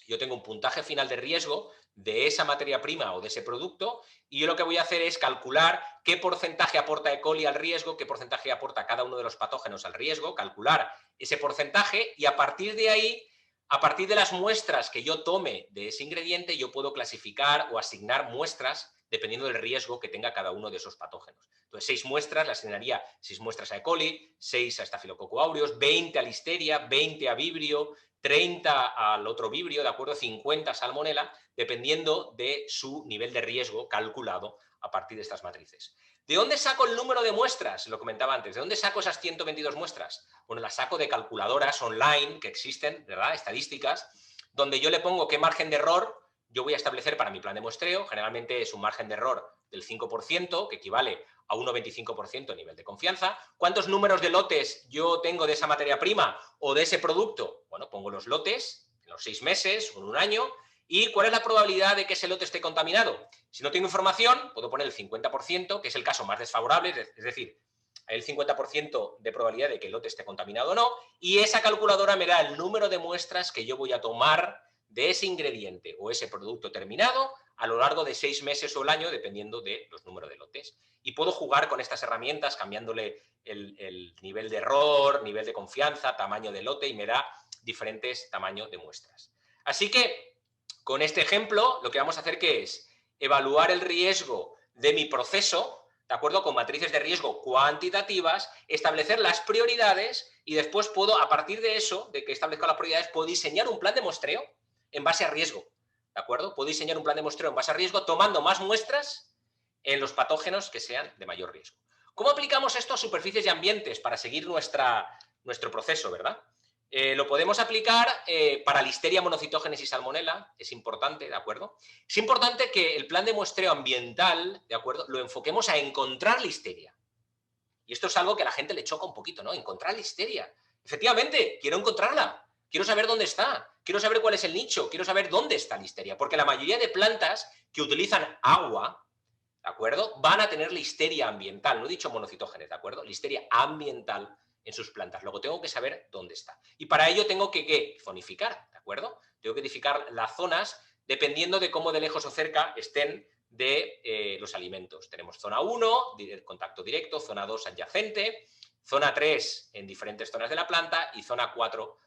Yo tengo un puntaje final de riesgo de esa materia prima o de ese producto y yo lo que voy a hacer es calcular qué porcentaje aporta E. coli al riesgo, qué porcentaje aporta cada uno de los patógenos al riesgo, calcular ese porcentaje y a partir de ahí, a partir de las muestras que yo tome de ese ingrediente, yo puedo clasificar o asignar muestras dependiendo del riesgo que tenga cada uno de esos patógenos. Entonces, 6 muestras, le asignaría 6 muestras a E. coli, 6 a Staphylococcus aureus, 20 a Listeria, 20 a Vibrio, 30 al otro Vibrio, ¿de acuerdo? 50 a Salmonella, dependiendo de su nivel de riesgo calculado a partir de estas matrices. ¿De dónde saco el número de muestras? Lo comentaba antes. ¿De dónde saco esas 122 muestras? Bueno, las saco de calculadoras online que existen, ¿verdad? Estadísticas, donde yo le pongo qué margen de error yo voy a establecer para mi plan de muestreo. Generalmente es un margen de error del 5%, que equivale a 1,25% de nivel de confianza. ¿Cuántos números de lotes yo tengo de esa materia prima o de ese producto? Bueno, pongo los lotes en los 6 meses o en un año. ¿Y cuál es la probabilidad de que ese lote esté contaminado? Si no tengo información, puedo poner el 50%, que es el caso más desfavorable, es decir, hay el 50% de probabilidad de que el lote esté contaminado o no, y esa calculadora me da el número de muestras que yo voy a tomar de ese ingrediente o ese producto terminado a lo largo de 6 meses o el año, dependiendo de los números de lotes. Y puedo jugar con estas herramientas cambiándole el nivel de error, nivel de confianza, tamaño de lote y me da diferentes tamaños de muestras. Así que, con este ejemplo, lo que vamos a hacer que es evaluar el riesgo de mi proceso, ¿de acuerdo? Con matrices de riesgo cuantitativas, establecer las prioridades y después puedo, a partir de eso, de que establezco las prioridades, puedo diseñar un plan de muestreo en base a riesgo, ¿de acuerdo? Puedo diseñar un plan de muestreo en base a riesgo tomando más muestras en los patógenos que sean de mayor riesgo. ¿Cómo aplicamos esto a superficies y ambientes para seguir nuestro proceso, verdad? Lo podemos aplicar para Listeria monocitogenes y Salmonella, es importante, ¿de acuerdo? Es importante que el plan de muestreo ambiental, ¿de acuerdo?, lo enfoquemos a encontrar Listeria. Y esto es algo que a la gente le choca un poquito, ¿no? Encontrar Listeria. Efectivamente, quiero encontrarla. Quiero saber dónde está, quiero saber cuál es el nicho, quiero saber dónde está Listeria, porque la mayoría de plantas que utilizan agua, ¿de acuerdo?, van a tener Listeria ambiental, no he dicho monocitógenes, ¿de acuerdo? Listeria ambiental en sus plantas. Luego tengo que saber dónde está. Y para ello tengo que, ¿qué?, zonificar, ¿de acuerdo? Tengo que edificar las zonas dependiendo de cómo de lejos o cerca estén de los alimentos. Tenemos zona 1, contacto directo, zona 2, adyacente, zona 3 en diferentes zonas de la planta y zona 4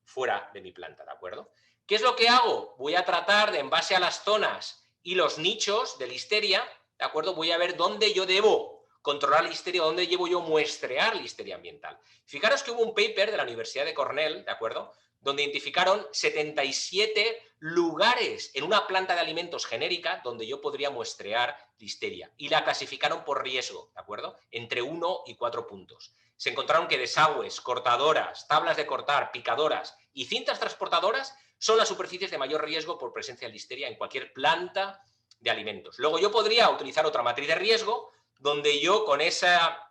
fuera de mi planta, ¿de acuerdo? ¿Qué es lo que hago? Voy a tratar de, en base a las zonas y los nichos de Listeria, ¿de acuerdo? Voy a ver dónde yo debo controlar Listeria, dónde llevo yo muestrear Listeria ambiental. Fijaros que hubo un paper de la Universidad de Cornell, ¿de acuerdo?, donde identificaron 77 lugares en una planta de alimentos genérica donde yo podría muestrear Listeria y la clasificaron por riesgo, ¿de acuerdo?, entre 1 y 4 puntos. Se encontraron que desagües, cortadoras, tablas de cortar, picadoras y cintas transportadoras son las superficies de mayor riesgo por presencia de Listeria en cualquier planta de alimentos. Luego yo podría utilizar otra matriz de riesgo donde yo con esa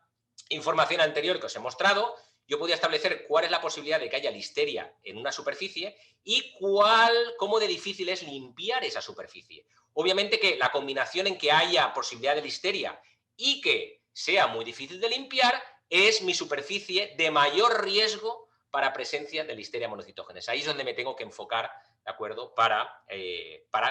información anterior que os he mostrado, yo podría establecer cuál es la posibilidad de que haya listeria en una superficie y cómo de difícil es limpiar esa superficie. Obviamente que la combinación en que haya posibilidad de listeria y que sea muy difícil de limpiar es mi superficie de mayor riesgo para presencia de listeria monocitógenes. Ahí es donde me tengo que enfocar, ¿de acuerdo? Para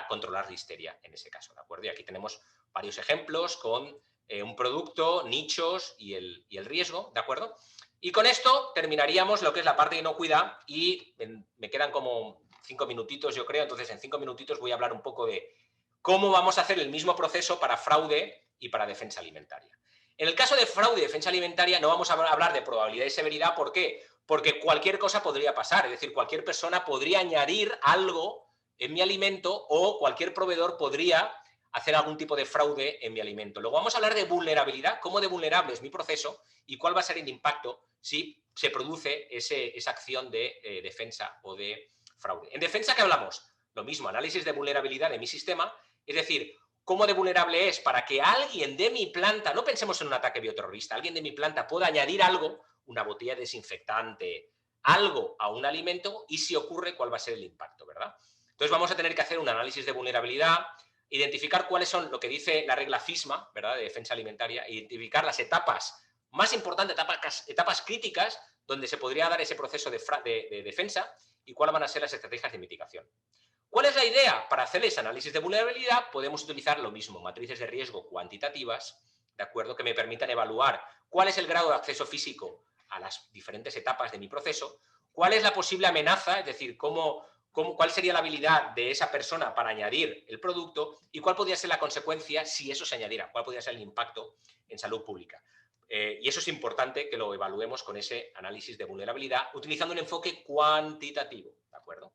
controlar listeria en ese caso, ¿de acuerdo? Y aquí tenemos varios ejemplos con un producto, nichos y el riesgo, ¿de acuerdo? Y con esto terminaríamos lo que es la parte de inocuidad y me quedan como 5 minutitos, yo creo, entonces en 5 minutitos voy a hablar un poco de cómo vamos a hacer el mismo proceso para fraude y para defensa alimentaria. En el caso de fraude y defensa alimentaria no vamos a hablar de probabilidad y severidad, ¿por qué? Porque cualquier cosa podría pasar, es decir, cualquier persona podría añadir algo en mi alimento o cualquier proveedor podría hacer algún tipo de fraude en mi alimento. Luego vamos a hablar de vulnerabilidad, cómo de vulnerable es mi proceso y cuál va a ser el impacto si se produce esa acción de defensa o de fraude. En defensa, ¿qué hablamos? Lo mismo, análisis de vulnerabilidad de mi sistema, es decir, cómo de vulnerable es para que alguien de mi planta, no pensemos en un ataque bioterrorista, alguien de mi planta pueda añadir algo, una botella de desinfectante, algo a un alimento y si ocurre, cuál va a ser el impacto, ¿verdad? Entonces vamos a tener que hacer un análisis de vulnerabilidad, identificar cuáles son lo que dice la regla FISMA, ¿verdad?, de defensa alimentaria, identificar las etapas más importantes, etapas críticas donde se podría dar ese proceso de defensa y cuáles van a ser las estrategias de mitigación. ¿Cuál es la idea? Para hacer ese análisis de vulnerabilidad podemos utilizar lo mismo, matrices de riesgo cuantitativas, ¿de acuerdo?, que me permitan evaluar cuál es el grado de acceso físico a las diferentes etapas de mi proceso, cuál es la posible amenaza, es decir, cuál sería la habilidad de esa persona para añadir el producto y cuál podría ser la consecuencia si eso se añadiera, cuál podría ser el impacto en salud pública. Y eso es importante que lo evaluemos con ese análisis de vulnerabilidad utilizando un enfoque cuantitativo, ¿de acuerdo?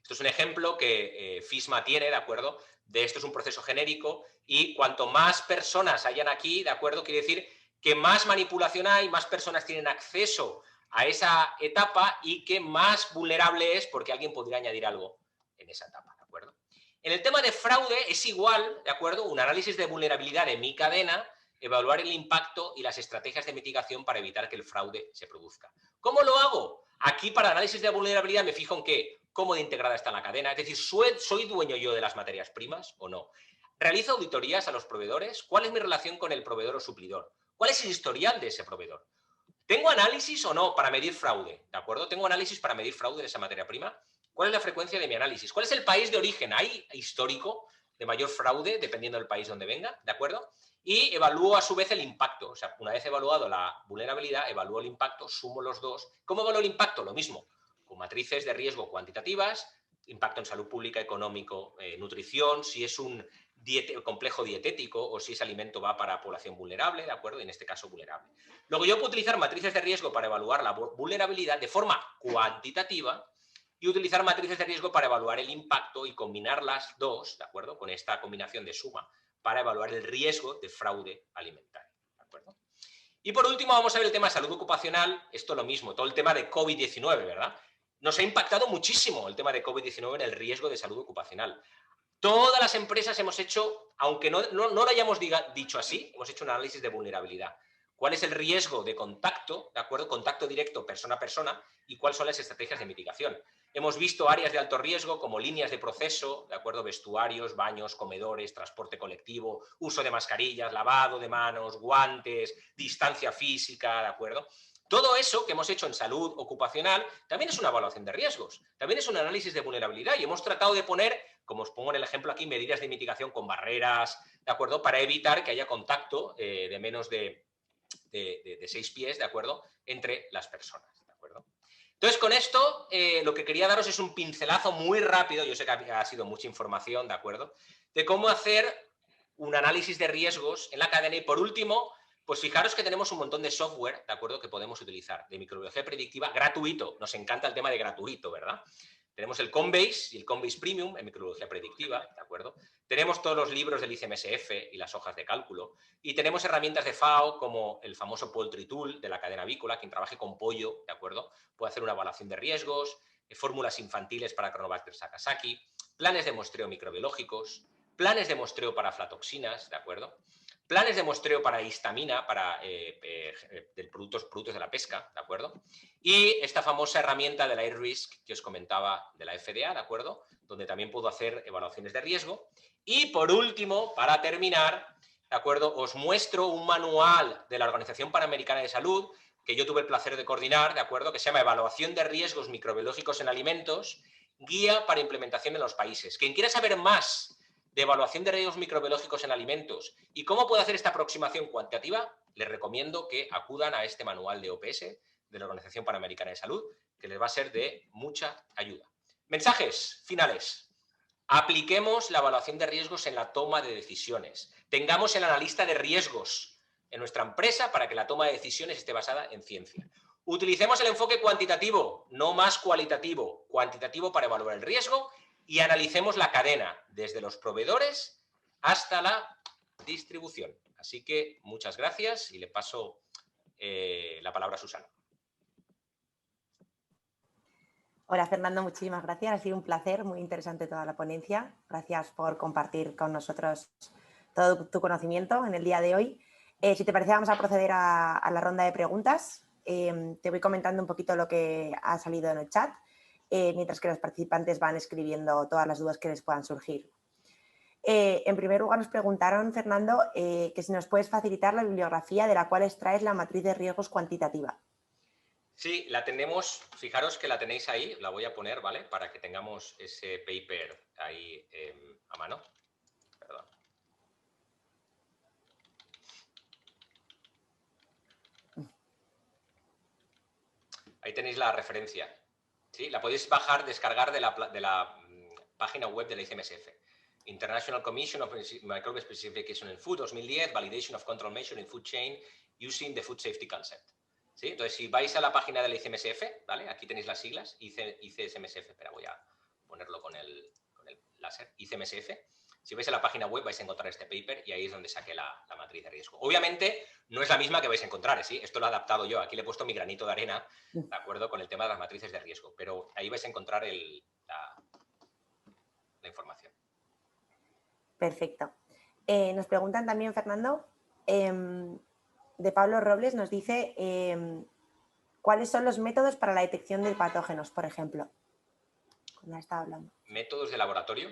Esto es un ejemplo que FISMA tiene, ¿de acuerdo? De esto es un proceso genérico y cuanto más personas hayan aquí, ¿de acuerdo? Quiere decir que más manipulación hay, más personas tienen acceso a esa etapa y que más vulnerable es porque alguien podría añadir algo en esa etapa, ¿de acuerdo? En el tema de fraude es igual, ¿de acuerdo? Un análisis de vulnerabilidad de mi cadena, evaluar el impacto y las estrategias de mitigación para evitar que el fraude se produzca. ¿Cómo lo hago? Aquí para análisis de vulnerabilidad me fijo en qué, cómo de integrada está la cadena, es decir, ¿soy dueño yo de las materias primas o no? ¿Realizo auditorías a los proveedores? ¿Cuál es mi relación con el proveedor o suplidor? ¿Cuál es el historial de ese proveedor? ¿Tengo análisis o no para medir fraude? ¿De acuerdo? ¿Tengo análisis para medir fraude de esa materia prima? ¿Cuál es la frecuencia de mi análisis? ¿Cuál es el país de origen? ¿Hay histórico de mayor fraude dependiendo del país donde venga? ¿De acuerdo? Y evalúo a su vez el impacto. O sea, una vez evaluado la vulnerabilidad, evalúo el impacto, sumo los dos. ¿Cómo evalúo el impacto? Lo mismo, con matrices de riesgo cuantitativas, impacto en salud pública, económico, nutrición, si es un complejo dietético o si ese alimento va para población vulnerable, ¿de acuerdo? En este caso, vulnerable. Luego yo puedo utilizar matrices de riesgo para evaluar la vulnerabilidad de forma cuantitativa y utilizar matrices de riesgo para evaluar el impacto y combinar las dos, ¿de acuerdo?, con esta combinación de suma para evaluar el riesgo de fraude alimentario, ¿de acuerdo? Y por último vamos a ver el tema de salud ocupacional, esto lo mismo, todo el tema de COVID-19, ¿verdad? Nos ha impactado muchísimo el tema de COVID-19 en el riesgo de salud ocupacional. Todas las empresas hemos hecho, aunque no lo hayamos dicho así, hemos hecho un análisis de vulnerabilidad. ¿Cuál es el riesgo de contacto, de acuerdo? Contacto directo persona a persona y cuáles son las estrategias de mitigación. Hemos visto áreas de alto riesgo como líneas de proceso, de acuerdo, vestuarios, baños, comedores, transporte colectivo, uso de mascarillas, lavado de manos, guantes, distancia física, de acuerdo. Todo eso que hemos hecho en salud ocupacional también es una evaluación de riesgos, también es un análisis de vulnerabilidad y hemos tratado de poner, como os pongo en el ejemplo aquí, medidas de mitigación con barreras, ¿de acuerdo?, para evitar que haya contacto de menos de 6 pies, ¿de acuerdo?, entre las personas, ¿de acuerdo? Entonces, con esto, lo que quería daros es un pincelazo muy rápido, yo sé que ha sido mucha información, ¿de acuerdo?, de cómo hacer un análisis de riesgos en la cadena y, por último, pues fijaros que tenemos un montón de software, ¿de acuerdo?, que podemos utilizar, de microbiología predictiva, gratuito, nos encanta el tema de gratuito, ¿verdad? Tenemos el Combase y el Combase Premium en microbiología predictiva, ¿de acuerdo? Tenemos todos los libros del ICMSF y las hojas de cálculo. Y tenemos herramientas de FAO como el famoso Poultry Tool de la cadena avícola, quien trabaje con pollo, ¿de acuerdo?, puede hacer una evaluación de riesgos, fórmulas infantiles para Cronobacter sakazaki, planes de muestreo microbiológicos, planes de muestreo para aflatoxinas, ¿de acuerdo? Planes de muestreo para histamina, para productos de la pesca, ¿de acuerdo? Y esta famosa herramienta de la AirRisk que os comentaba de la FDA, ¿de acuerdo? Donde también puedo hacer evaluaciones de riesgo. Y por último, para terminar, ¿de acuerdo? Os muestro un manual de la Organización Panamericana de Salud que yo tuve el placer de coordinar, ¿de acuerdo? Que se llama Evaluación de Riesgos Microbiológicos en Alimentos, guía para implementación en los países. Quien quiera saber más de evaluación de riesgos microbiológicos en alimentos y cómo puede hacer esta aproximación cuantitativa, les recomiendo que acudan a este manual de OPS de la Organización Panamericana de Salud, que les va a ser de mucha ayuda. Mensajes finales. Apliquemos la evaluación de riesgos en la toma de decisiones. Tengamos el analista de riesgos en nuestra empresa para que la toma de decisiones esté basada en ciencia. Utilicemos el enfoque cuantitativo, no más cualitativo. Cuantitativo para evaluar el riesgo y analicemos la cadena, desde los proveedores hasta la distribución. Así que muchas gracias y le paso la palabra a Susana. Hola Fernando, muchísimas gracias. Ha sido un placer, muy interesante toda la ponencia. Gracias por compartir con nosotros todo tu conocimiento en el día de hoy. Si te parece, vamos a proceder a la ronda de preguntas. Te voy comentando un poquito lo que ha salido en el chat, mientras que los participantes van escribiendo todas las dudas que les puedan surgir. En primer lugar, nos preguntaron, Fernando, que si nos puedes facilitar la bibliografía de la cual extraes la matriz de riesgos cuantitativa. Sí, la tenemos, fijaros que la tenéis ahí, la voy a poner, ¿vale? Para que tengamos ese paper ahí a mano. Perdón. Ahí tenéis la referencia. ¿Sí? La podéis bajar, descargar de la página web de la ICMSF. International Commission of Microbial Specification in Food 2010, Validation of Control Measure in Food Chain Using the Food Safety Concept. ¿Sí? Entonces, si vais a la página de la ICMSF, ¿vale? Aquí tenéis las siglas, ICMSF, espera, voy a ponerlo con el láser, ICMSF. Si vais a la página web vais a encontrar este paper y ahí es donde saqué la matriz de riesgo. Obviamente no es la misma que vais a encontrar, ¿sí? Esto lo he adaptado yo, aquí le he puesto mi granito de arena, ¿de acuerdo? Con el tema de las matrices de riesgo, pero ahí vais a encontrar la información. Perfecto. Nos preguntan también, Fernando, de Pablo Robles, nos dice ¿cuáles son los métodos para la detección de patógenos, por ejemplo? ¿Cómo estaba hablando? ¿Métodos de laboratorio?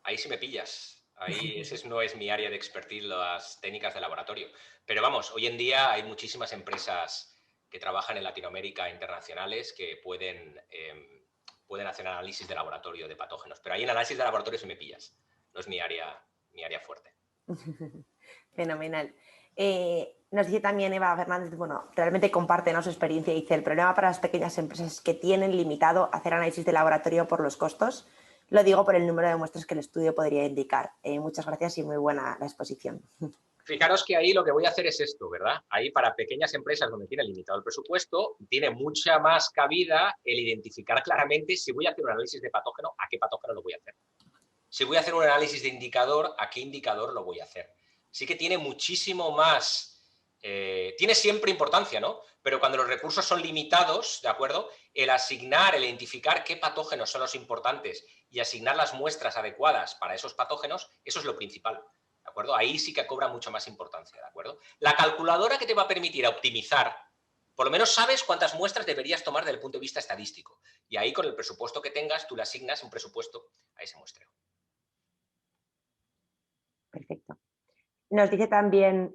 Ahí sí me pillas. Ahí ese no es mi área de expertise, las técnicas de laboratorio. Pero vamos, hoy en día hay muchísimas empresas que trabajan en Latinoamérica, internacionales, que pueden hacer análisis de laboratorio de patógenos. Pero ahí en análisis de laboratorio sí me pillas. No es mi área fuerte. Fenomenal. Nos dice también Eva Fernández, bueno, realmente comparte, ¿no?, su experiencia. Dice, el problema para las pequeñas empresas es que tienen limitado hacer análisis de laboratorio por los costos. Lo digo por el número de muestras que el estudio podría indicar. Muchas gracias y muy buena la exposición. Fijaros que ahí lo que voy a hacer es esto, ¿verdad? Ahí para pequeñas empresas donde tienen limitado el presupuesto, tiene mucha más cabida el identificar claramente si voy a hacer un análisis de patógeno, a qué patógeno lo voy a hacer. Si voy a hacer un análisis de indicador, a qué indicador lo voy a hacer. Sí que tiene muchísimo más, tiene siempre importancia, ¿no? Pero cuando los recursos son limitados, ¿de acuerdo? El asignar, el identificar qué patógenos son los importantes y asignar las muestras adecuadas para esos patógenos, eso es lo principal. ¿De acuerdo? Ahí sí que cobra mucho más importancia, ¿de acuerdo? La calculadora que te va a permitir optimizar, por lo menos sabes cuántas muestras deberías tomar desde el punto de vista estadístico. Y ahí con el presupuesto que tengas, tú le asignas un presupuesto a ese muestreo. Perfecto. Nos dice también,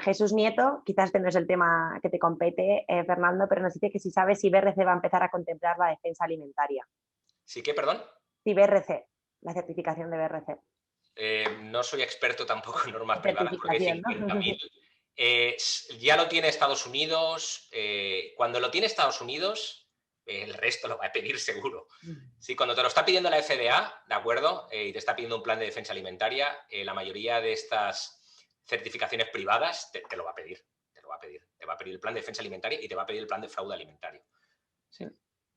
Jesús Nieto, quizás este no es el tema que te compete, Fernando, pero nos dice que si sabes si BRC va a empezar a contemplar la defensa alimentaria. ¿Sí que, perdón? Sí, BRC, la certificación de BRC. No soy experto tampoco en normas privadas porque hay Certificación, ¿no? 50.000. Ya lo tiene Estados Unidos. Cuando lo tiene Estados Unidos, el resto lo va a pedir seguro. Sí, cuando te lo está pidiendo la FDA, ¿de acuerdo? Y te está pidiendo un plan de defensa alimentaria, la mayoría de estas certificaciones privadas te lo va a pedir. Te lo va a pedir. Te va a pedir el plan de defensa alimentaria y te va a pedir el plan de fraude alimentario. Sí.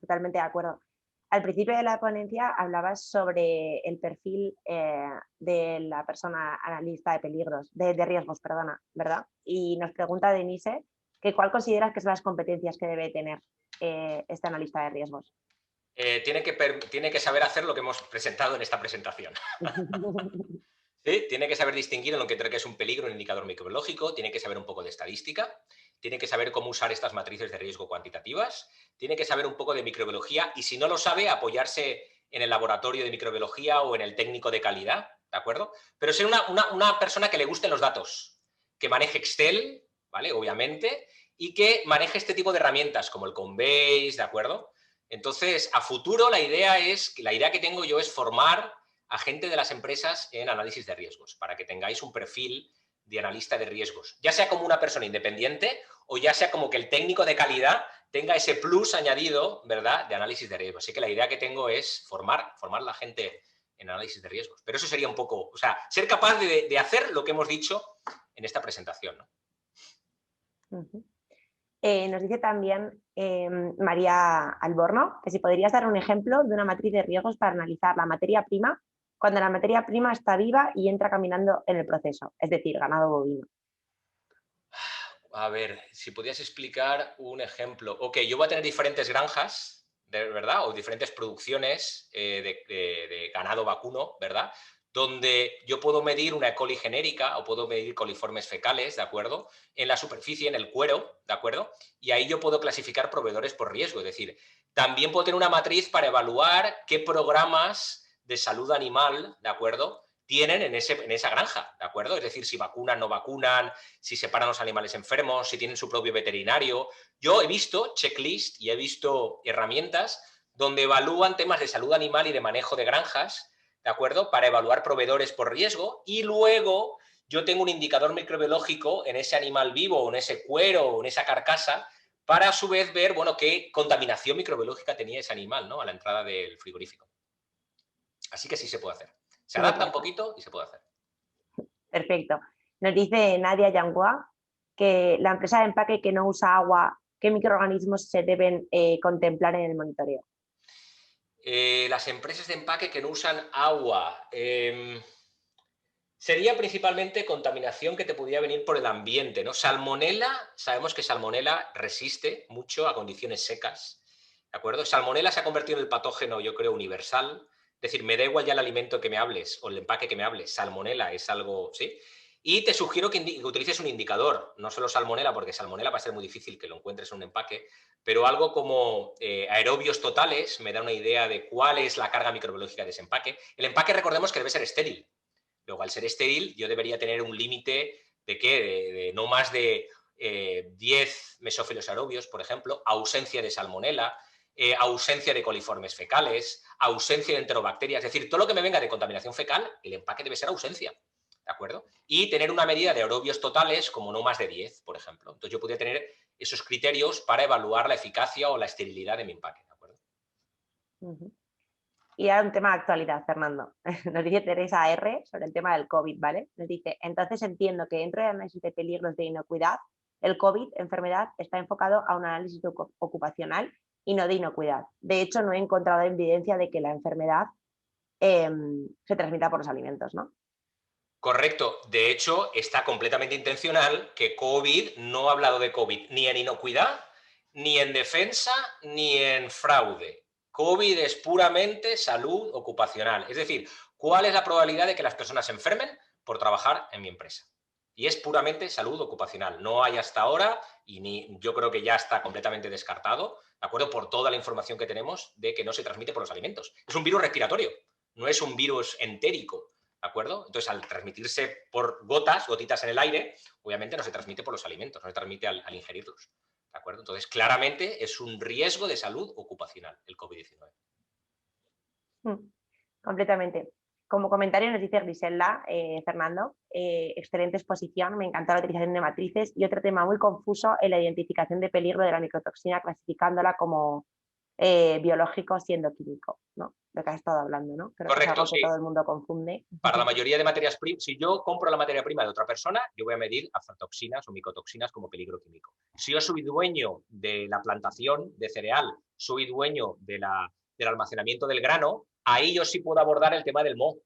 Totalmente de acuerdo. Al principio de la ponencia hablabas sobre el perfil de la persona analista de peligros, de riesgos, perdona, ¿verdad? Y nos pregunta Denise que cuál consideras que son las competencias que debe tener este analista de riesgos. Tiene que saber hacer lo que hemos presentado en esta presentación. ¿Sí? Tiene que saber distinguir entre lo que es un peligro, un indicador microbiológico, tiene que saber un poco de estadística, tiene que saber cómo usar estas matrices de riesgo cuantitativas, tiene que saber un poco de microbiología y si no lo sabe, apoyarse en el laboratorio de microbiología o en el técnico de calidad, ¿de acuerdo? Pero ser una persona que le gusten los datos, que maneje Excel, ¿vale? Obviamente, y que maneje este tipo de herramientas como el Coinbase, ¿de acuerdo? Entonces, a futuro la idea que tengo yo es formar a gente de las empresas en análisis de riesgos, para que tengáis un perfil de analista de riesgos, ya sea como una persona independiente o ya sea como que el técnico de calidad tenga ese plus añadido, ¿verdad?, de análisis de riesgos. Así que la idea que tengo es formar a la gente en análisis de riesgos. Pero eso sería un poco, o sea, ser capaz de hacer lo que hemos dicho en esta presentación, ¿no? Nos dice también María Alborno que si podrías dar un ejemplo de una matriz de riesgos para analizar la materia prima cuando la materia prima está viva y entra caminando en el proceso, es decir, ganado bovino. A ver, si podías explicar un ejemplo. Ok, yo voy a tener diferentes granjas, ¿verdad? O diferentes producciones de ganado vacuno, ¿verdad? Donde yo puedo medir una E. coli genérica o puedo medir coliformes fecales, ¿de acuerdo? En la superficie, en el cuero, ¿de acuerdo? Y ahí yo puedo clasificar proveedores por riesgo. Es decir, también puedo tener una matriz para evaluar qué programas de salud animal, ¿de acuerdo?, tienen en esa granja, ¿de acuerdo? Es decir, si vacunan, no vacunan, si separan los animales enfermos, si tienen su propio veterinario. Yo he visto checklist y he visto herramientas donde evalúan temas de salud animal y de manejo de granjas, ¿de acuerdo?, para evaluar proveedores por riesgo y luego yo tengo un indicador microbiológico en ese animal vivo o en ese cuero o en esa carcasa para a su vez ver, bueno, qué contaminación microbiológica tenía ese animal, ¿no?, a la entrada del frigorífico. Así que sí se puede hacer. Se adapta un poquito y se puede hacer. Perfecto. Nos dice Nadia Yangua que la empresa de empaque que no usa agua, ¿qué microorganismos se deben contemplar en el monitoreo? Las empresas de empaque que no usan agua. Sería principalmente contaminación que te pudiera venir por el ambiente, ¿no? Salmonela, sabemos que Salmonela resiste mucho a condiciones secas, ¿de acuerdo? Salmonela se ha convertido en el patógeno, yo creo, universal. Es decir, me da igual ya el alimento que me hables o el empaque que me hables, Salmonela es algo, ¿sí? Y te sugiero que utilices un indicador, no solo Salmonela, porque Salmonela va a ser muy difícil que lo encuentres en un empaque, pero algo como aerobios totales me da una idea de cuál es la carga microbiológica de ese empaque. El empaque, recordemos que debe ser estéril. Luego, al ser estéril, yo debería tener un límite de ¿qué? De no más de 10 mesófilos aerobios, por ejemplo, ausencia de salmonela, ausencia de coliformes fecales, ausencia de enterobacterias, es decir, todo lo que me venga de contaminación fecal, el empaque debe ser ausencia, ¿de acuerdo? Y tener una medida de aerobios totales como no más de 10, por ejemplo. Entonces yo podría tener esos criterios para evaluar la eficacia o la esterilidad de mi empaque, ¿de acuerdo? Y ahora un tema de actualidad, Fernando. Nos dice Teresa R. sobre el tema del COVID, ¿vale? Nos dice, entonces entiendo que dentro del análisis de peligros de inocuidad, el COVID, enfermedad, está enfocado a un análisis ocupacional y no de inocuidad. De hecho, no he encontrado evidencia de que la enfermedad se transmita por los alimentos, ¿no? Correcto. De hecho, está completamente intencional que COVID no ha hablado de COVID ni en inocuidad, ni en defensa, ni en fraude. COVID es puramente salud ocupacional. Es decir, ¿cuál es la probabilidad de que las personas se enfermen por trabajar en mi empresa? Y es puramente salud ocupacional. No hay hasta ahora, y yo creo que ya está completamente descartado, ¿de acuerdo? Por toda la información que tenemos de que no se transmite por los alimentos. Es un virus respiratorio, no es un virus entérico. ¿De acuerdo? Entonces, al transmitirse por gotitas en el aire, obviamente no se transmite por los alimentos, no se transmite al ingerirlos. ¿De acuerdo? Entonces, claramente es un riesgo de salud ocupacional el COVID-19. Completamente. Como comentario nos dice Griselda, Fernando, excelente exposición, me encantó la utilización de matrices y otro tema muy confuso en la identificación de peligro de la microtoxina clasificándola como biológico siendo químico, ¿no? Lo que has estado hablando, ¿no? Creo que es Correcto, algo que sí. todo el mundo confunde. Para la mayoría de materias primas, si yo compro la materia prima de otra persona, yo voy a medir aflatoxinas o micotoxinas como peligro químico. Si yo soy dueño de la plantación de cereal, soy dueño del almacenamiento del grano, ahí yo sí puedo abordar el tema del moho.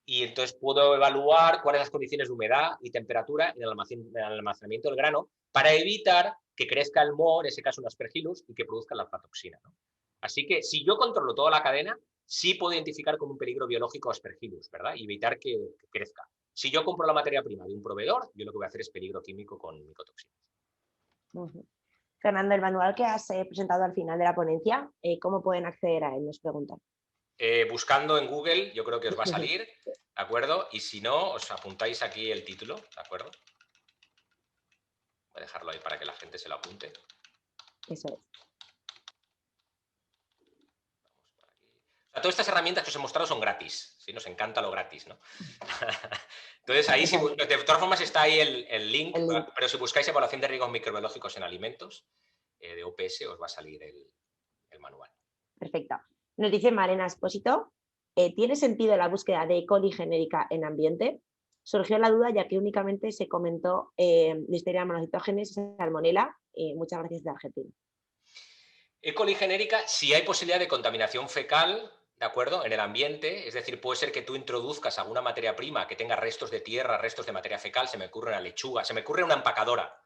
Y entonces puedo evaluar cuáles son las condiciones de humedad y temperatura en el almacenamiento del grano para evitar que crezca el moho, en ese caso un aspergillus, y que produzca la aflatoxina, ¿no? Así que si yo controlo toda la cadena, sí puedo identificar como un peligro biológico Aspergillus, ¿verdad? Y evitar que crezca. Si yo compro la materia prima de un proveedor, yo lo que voy a hacer es peligro químico con micotoxinas. Ujú. Fernando, el manual que has presentado al final de la ponencia, ¿cómo pueden acceder a él? Nos preguntan. Buscando en Google, yo creo que os va a salir, ¿de acuerdo? Y si no, os apuntáis aquí el título, ¿de acuerdo? Voy a dejarlo ahí para que la gente se lo apunte. Eso es. Todas estas herramientas que os he mostrado son gratis, ¿sí? Nos encanta lo gratis, ¿no? Entonces, ahí, de todas formas, está ahí el link, El link. pero si buscáis evaluación de riesgos microbiológicos en alimentos de OPS, os va a salir el manual. Perfecto. Nos dice Malena Espósito, ¿tiene sentido la búsqueda de E. coli genérica en ambiente? Surgió la duda ya que únicamente se comentó Listeria monocytogenes y Salmonella. Muchas gracias de Argentina. E. coli genérica, si hay posibilidad de contaminación fecal, ¿de acuerdo? En el ambiente, es decir, puede ser que tú introduzcas alguna materia prima que tenga restos de tierra, restos de materia fecal, se me ocurre una lechuga, se me ocurre una empacadora,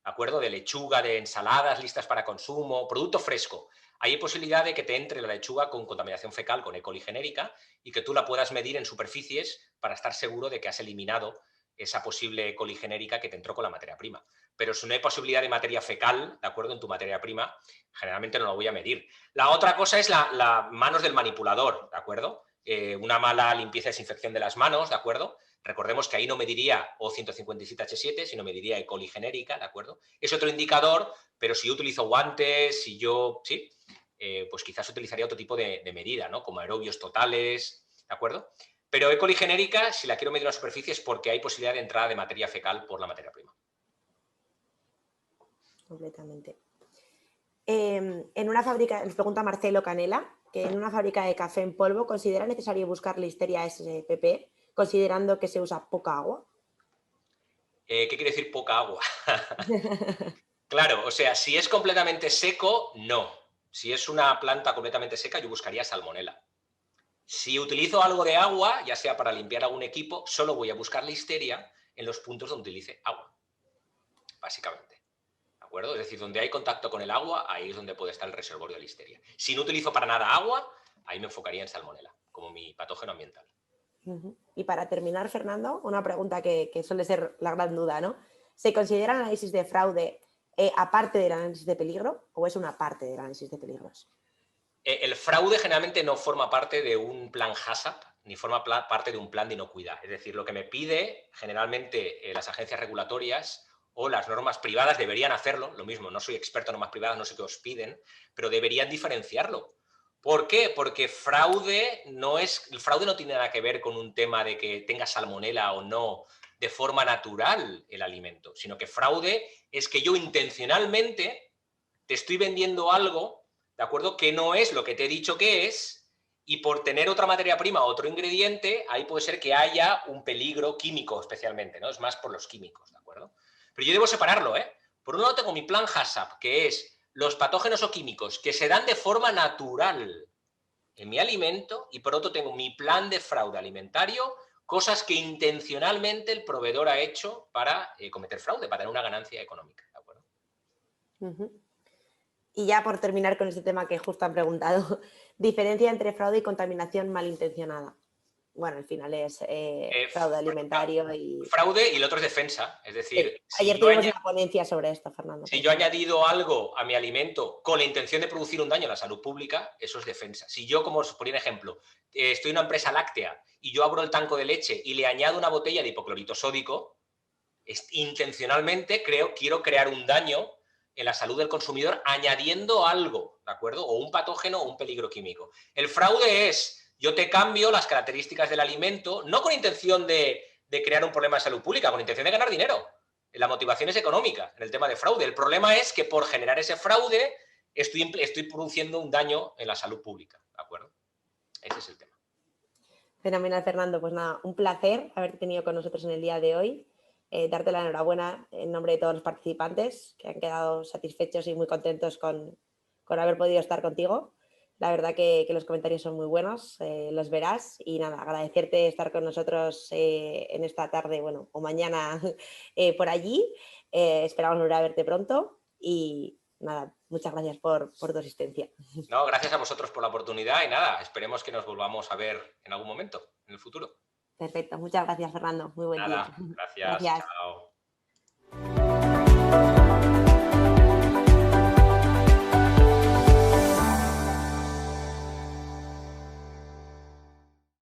¿de acuerdo? De lechuga, de ensaladas listas para consumo, producto fresco. Hay posibilidad de que te entre la lechuga con contaminación fecal, con E. coli genérica, y que tú la puedas medir en superficies para estar seguro de que has eliminado esa posible E. coli genérica que te entró con la materia prima. Pero si no hay posibilidad de materia fecal, ¿de acuerdo? En tu materia prima, generalmente no lo voy a medir. La otra cosa es la manos del manipulador, ¿de acuerdo? Una mala limpieza y desinfección de las manos, ¿de acuerdo? Recordemos que ahí no mediría O157H7, sino mediría E. coli genérica, ¿de acuerdo? Es otro indicador, pero si yo utilizo guantes, si yo, ¿sí? Pues quizás utilizaría otro tipo de medida, ¿no? Como aerobios totales, ¿de acuerdo? Pero E. coli genérica, si la quiero medir en la superficie, es porque hay posibilidad de entrada de materia fecal por la materia prima. Completamente. En una fábrica, nos pregunta Marcelo Canela, que en una fábrica de café en polvo, ¿considera necesario buscar Listeria spp, considerando que se usa poca agua? ¿Qué quiere decir poca agua? Claro, o sea, si es completamente seco, no. Si es una planta completamente seca, yo buscaría salmonela. Si utilizo algo de agua, ya sea para limpiar algún equipo, solo voy a buscar listeria en los puntos donde utilice agua, básicamente. ¿De acuerdo? Es decir, donde hay contacto con el agua, ahí es donde puede estar el reservorio de listeria. Si no utilizo para nada agua, ahí me enfocaría en salmonela, como mi patógeno ambiental. Y para terminar, Fernando, una pregunta que suele ser la gran duda, ¿no? ¿Se considera el análisis de fraude aparte del análisis de peligro o es una parte del análisis de peligros? El fraude generalmente no forma parte de un plan HACCP ni forma parte de un plan de inocuidad. Es decir, lo que me pide generalmente las agencias regulatorias o las normas privadas deberían hacerlo, lo mismo, no soy experto en normas privadas, no sé qué os piden, pero deberían diferenciarlo. ¿Por qué? Porque el fraude no tiene nada que ver con un tema de que tenga salmonela o no de forma natural el alimento, sino que fraude es que yo intencionalmente te estoy vendiendo algo, ¿de acuerdo? Que no es lo que te he dicho que es, y por tener otra materia prima, otro ingrediente, ahí puede ser que haya un peligro químico especialmente, ¿no? Es más por los químicos, ¿de acuerdo? Pero yo debo separarlo, ¿eh? Por un lado tengo mi plan HACCP, que es los patógenos o químicos que se dan de forma natural en mi alimento, y por otro tengo mi plan de fraude alimentario, cosas que intencionalmente el proveedor ha hecho para cometer fraude, para tener una ganancia económica, ¿de acuerdo? Y ya por terminar con este tema que justo han preguntado, diferencia entre fraude y contaminación malintencionada. Bueno, al final es fraude alimentario y... Fraude y el otro es defensa. Es decir, Sí. Ayer tuvimos una ponencia sobre esto, Fernando. Si yo he añadido algo a mi alimento con la intención de producir un daño a la salud pública, eso es defensa. Si yo, como os ponía un ejemplo, estoy en una empresa láctea y yo abro el tanco de leche y le añado una botella de hipoclorito sódico, intencionalmente quiero crear un daño en la salud del consumidor añadiendo algo, ¿de acuerdo? O un patógeno o un peligro químico. El fraude es, yo te cambio las características del alimento, no con intención de crear un problema de salud pública, con intención de ganar dinero. La motivación es económica en el tema de fraude. El problema es que por generar ese fraude estoy produciendo un daño en la salud pública, ¿de acuerdo? Ese es el tema. Fenomenal, Fernando. Pues nada, un placer haberte tenido con nosotros en el día de hoy. Darte la enhorabuena en nombre de todos los participantes que han quedado satisfechos y muy contentos con haber podido estar contigo. La verdad que los comentarios son muy buenos, los verás. Y nada, agradecerte estar con nosotros en esta tarde, bueno, o mañana por allí. Esperamos volver a verte pronto y nada, muchas gracias por tu asistencia. No, gracias a vosotros por la oportunidad y nada, esperemos que nos volvamos a ver en algún momento, en el futuro. Perfecto, muchas gracias, Fernando. Muy buen día. Nada, gracias, Gracias. chao.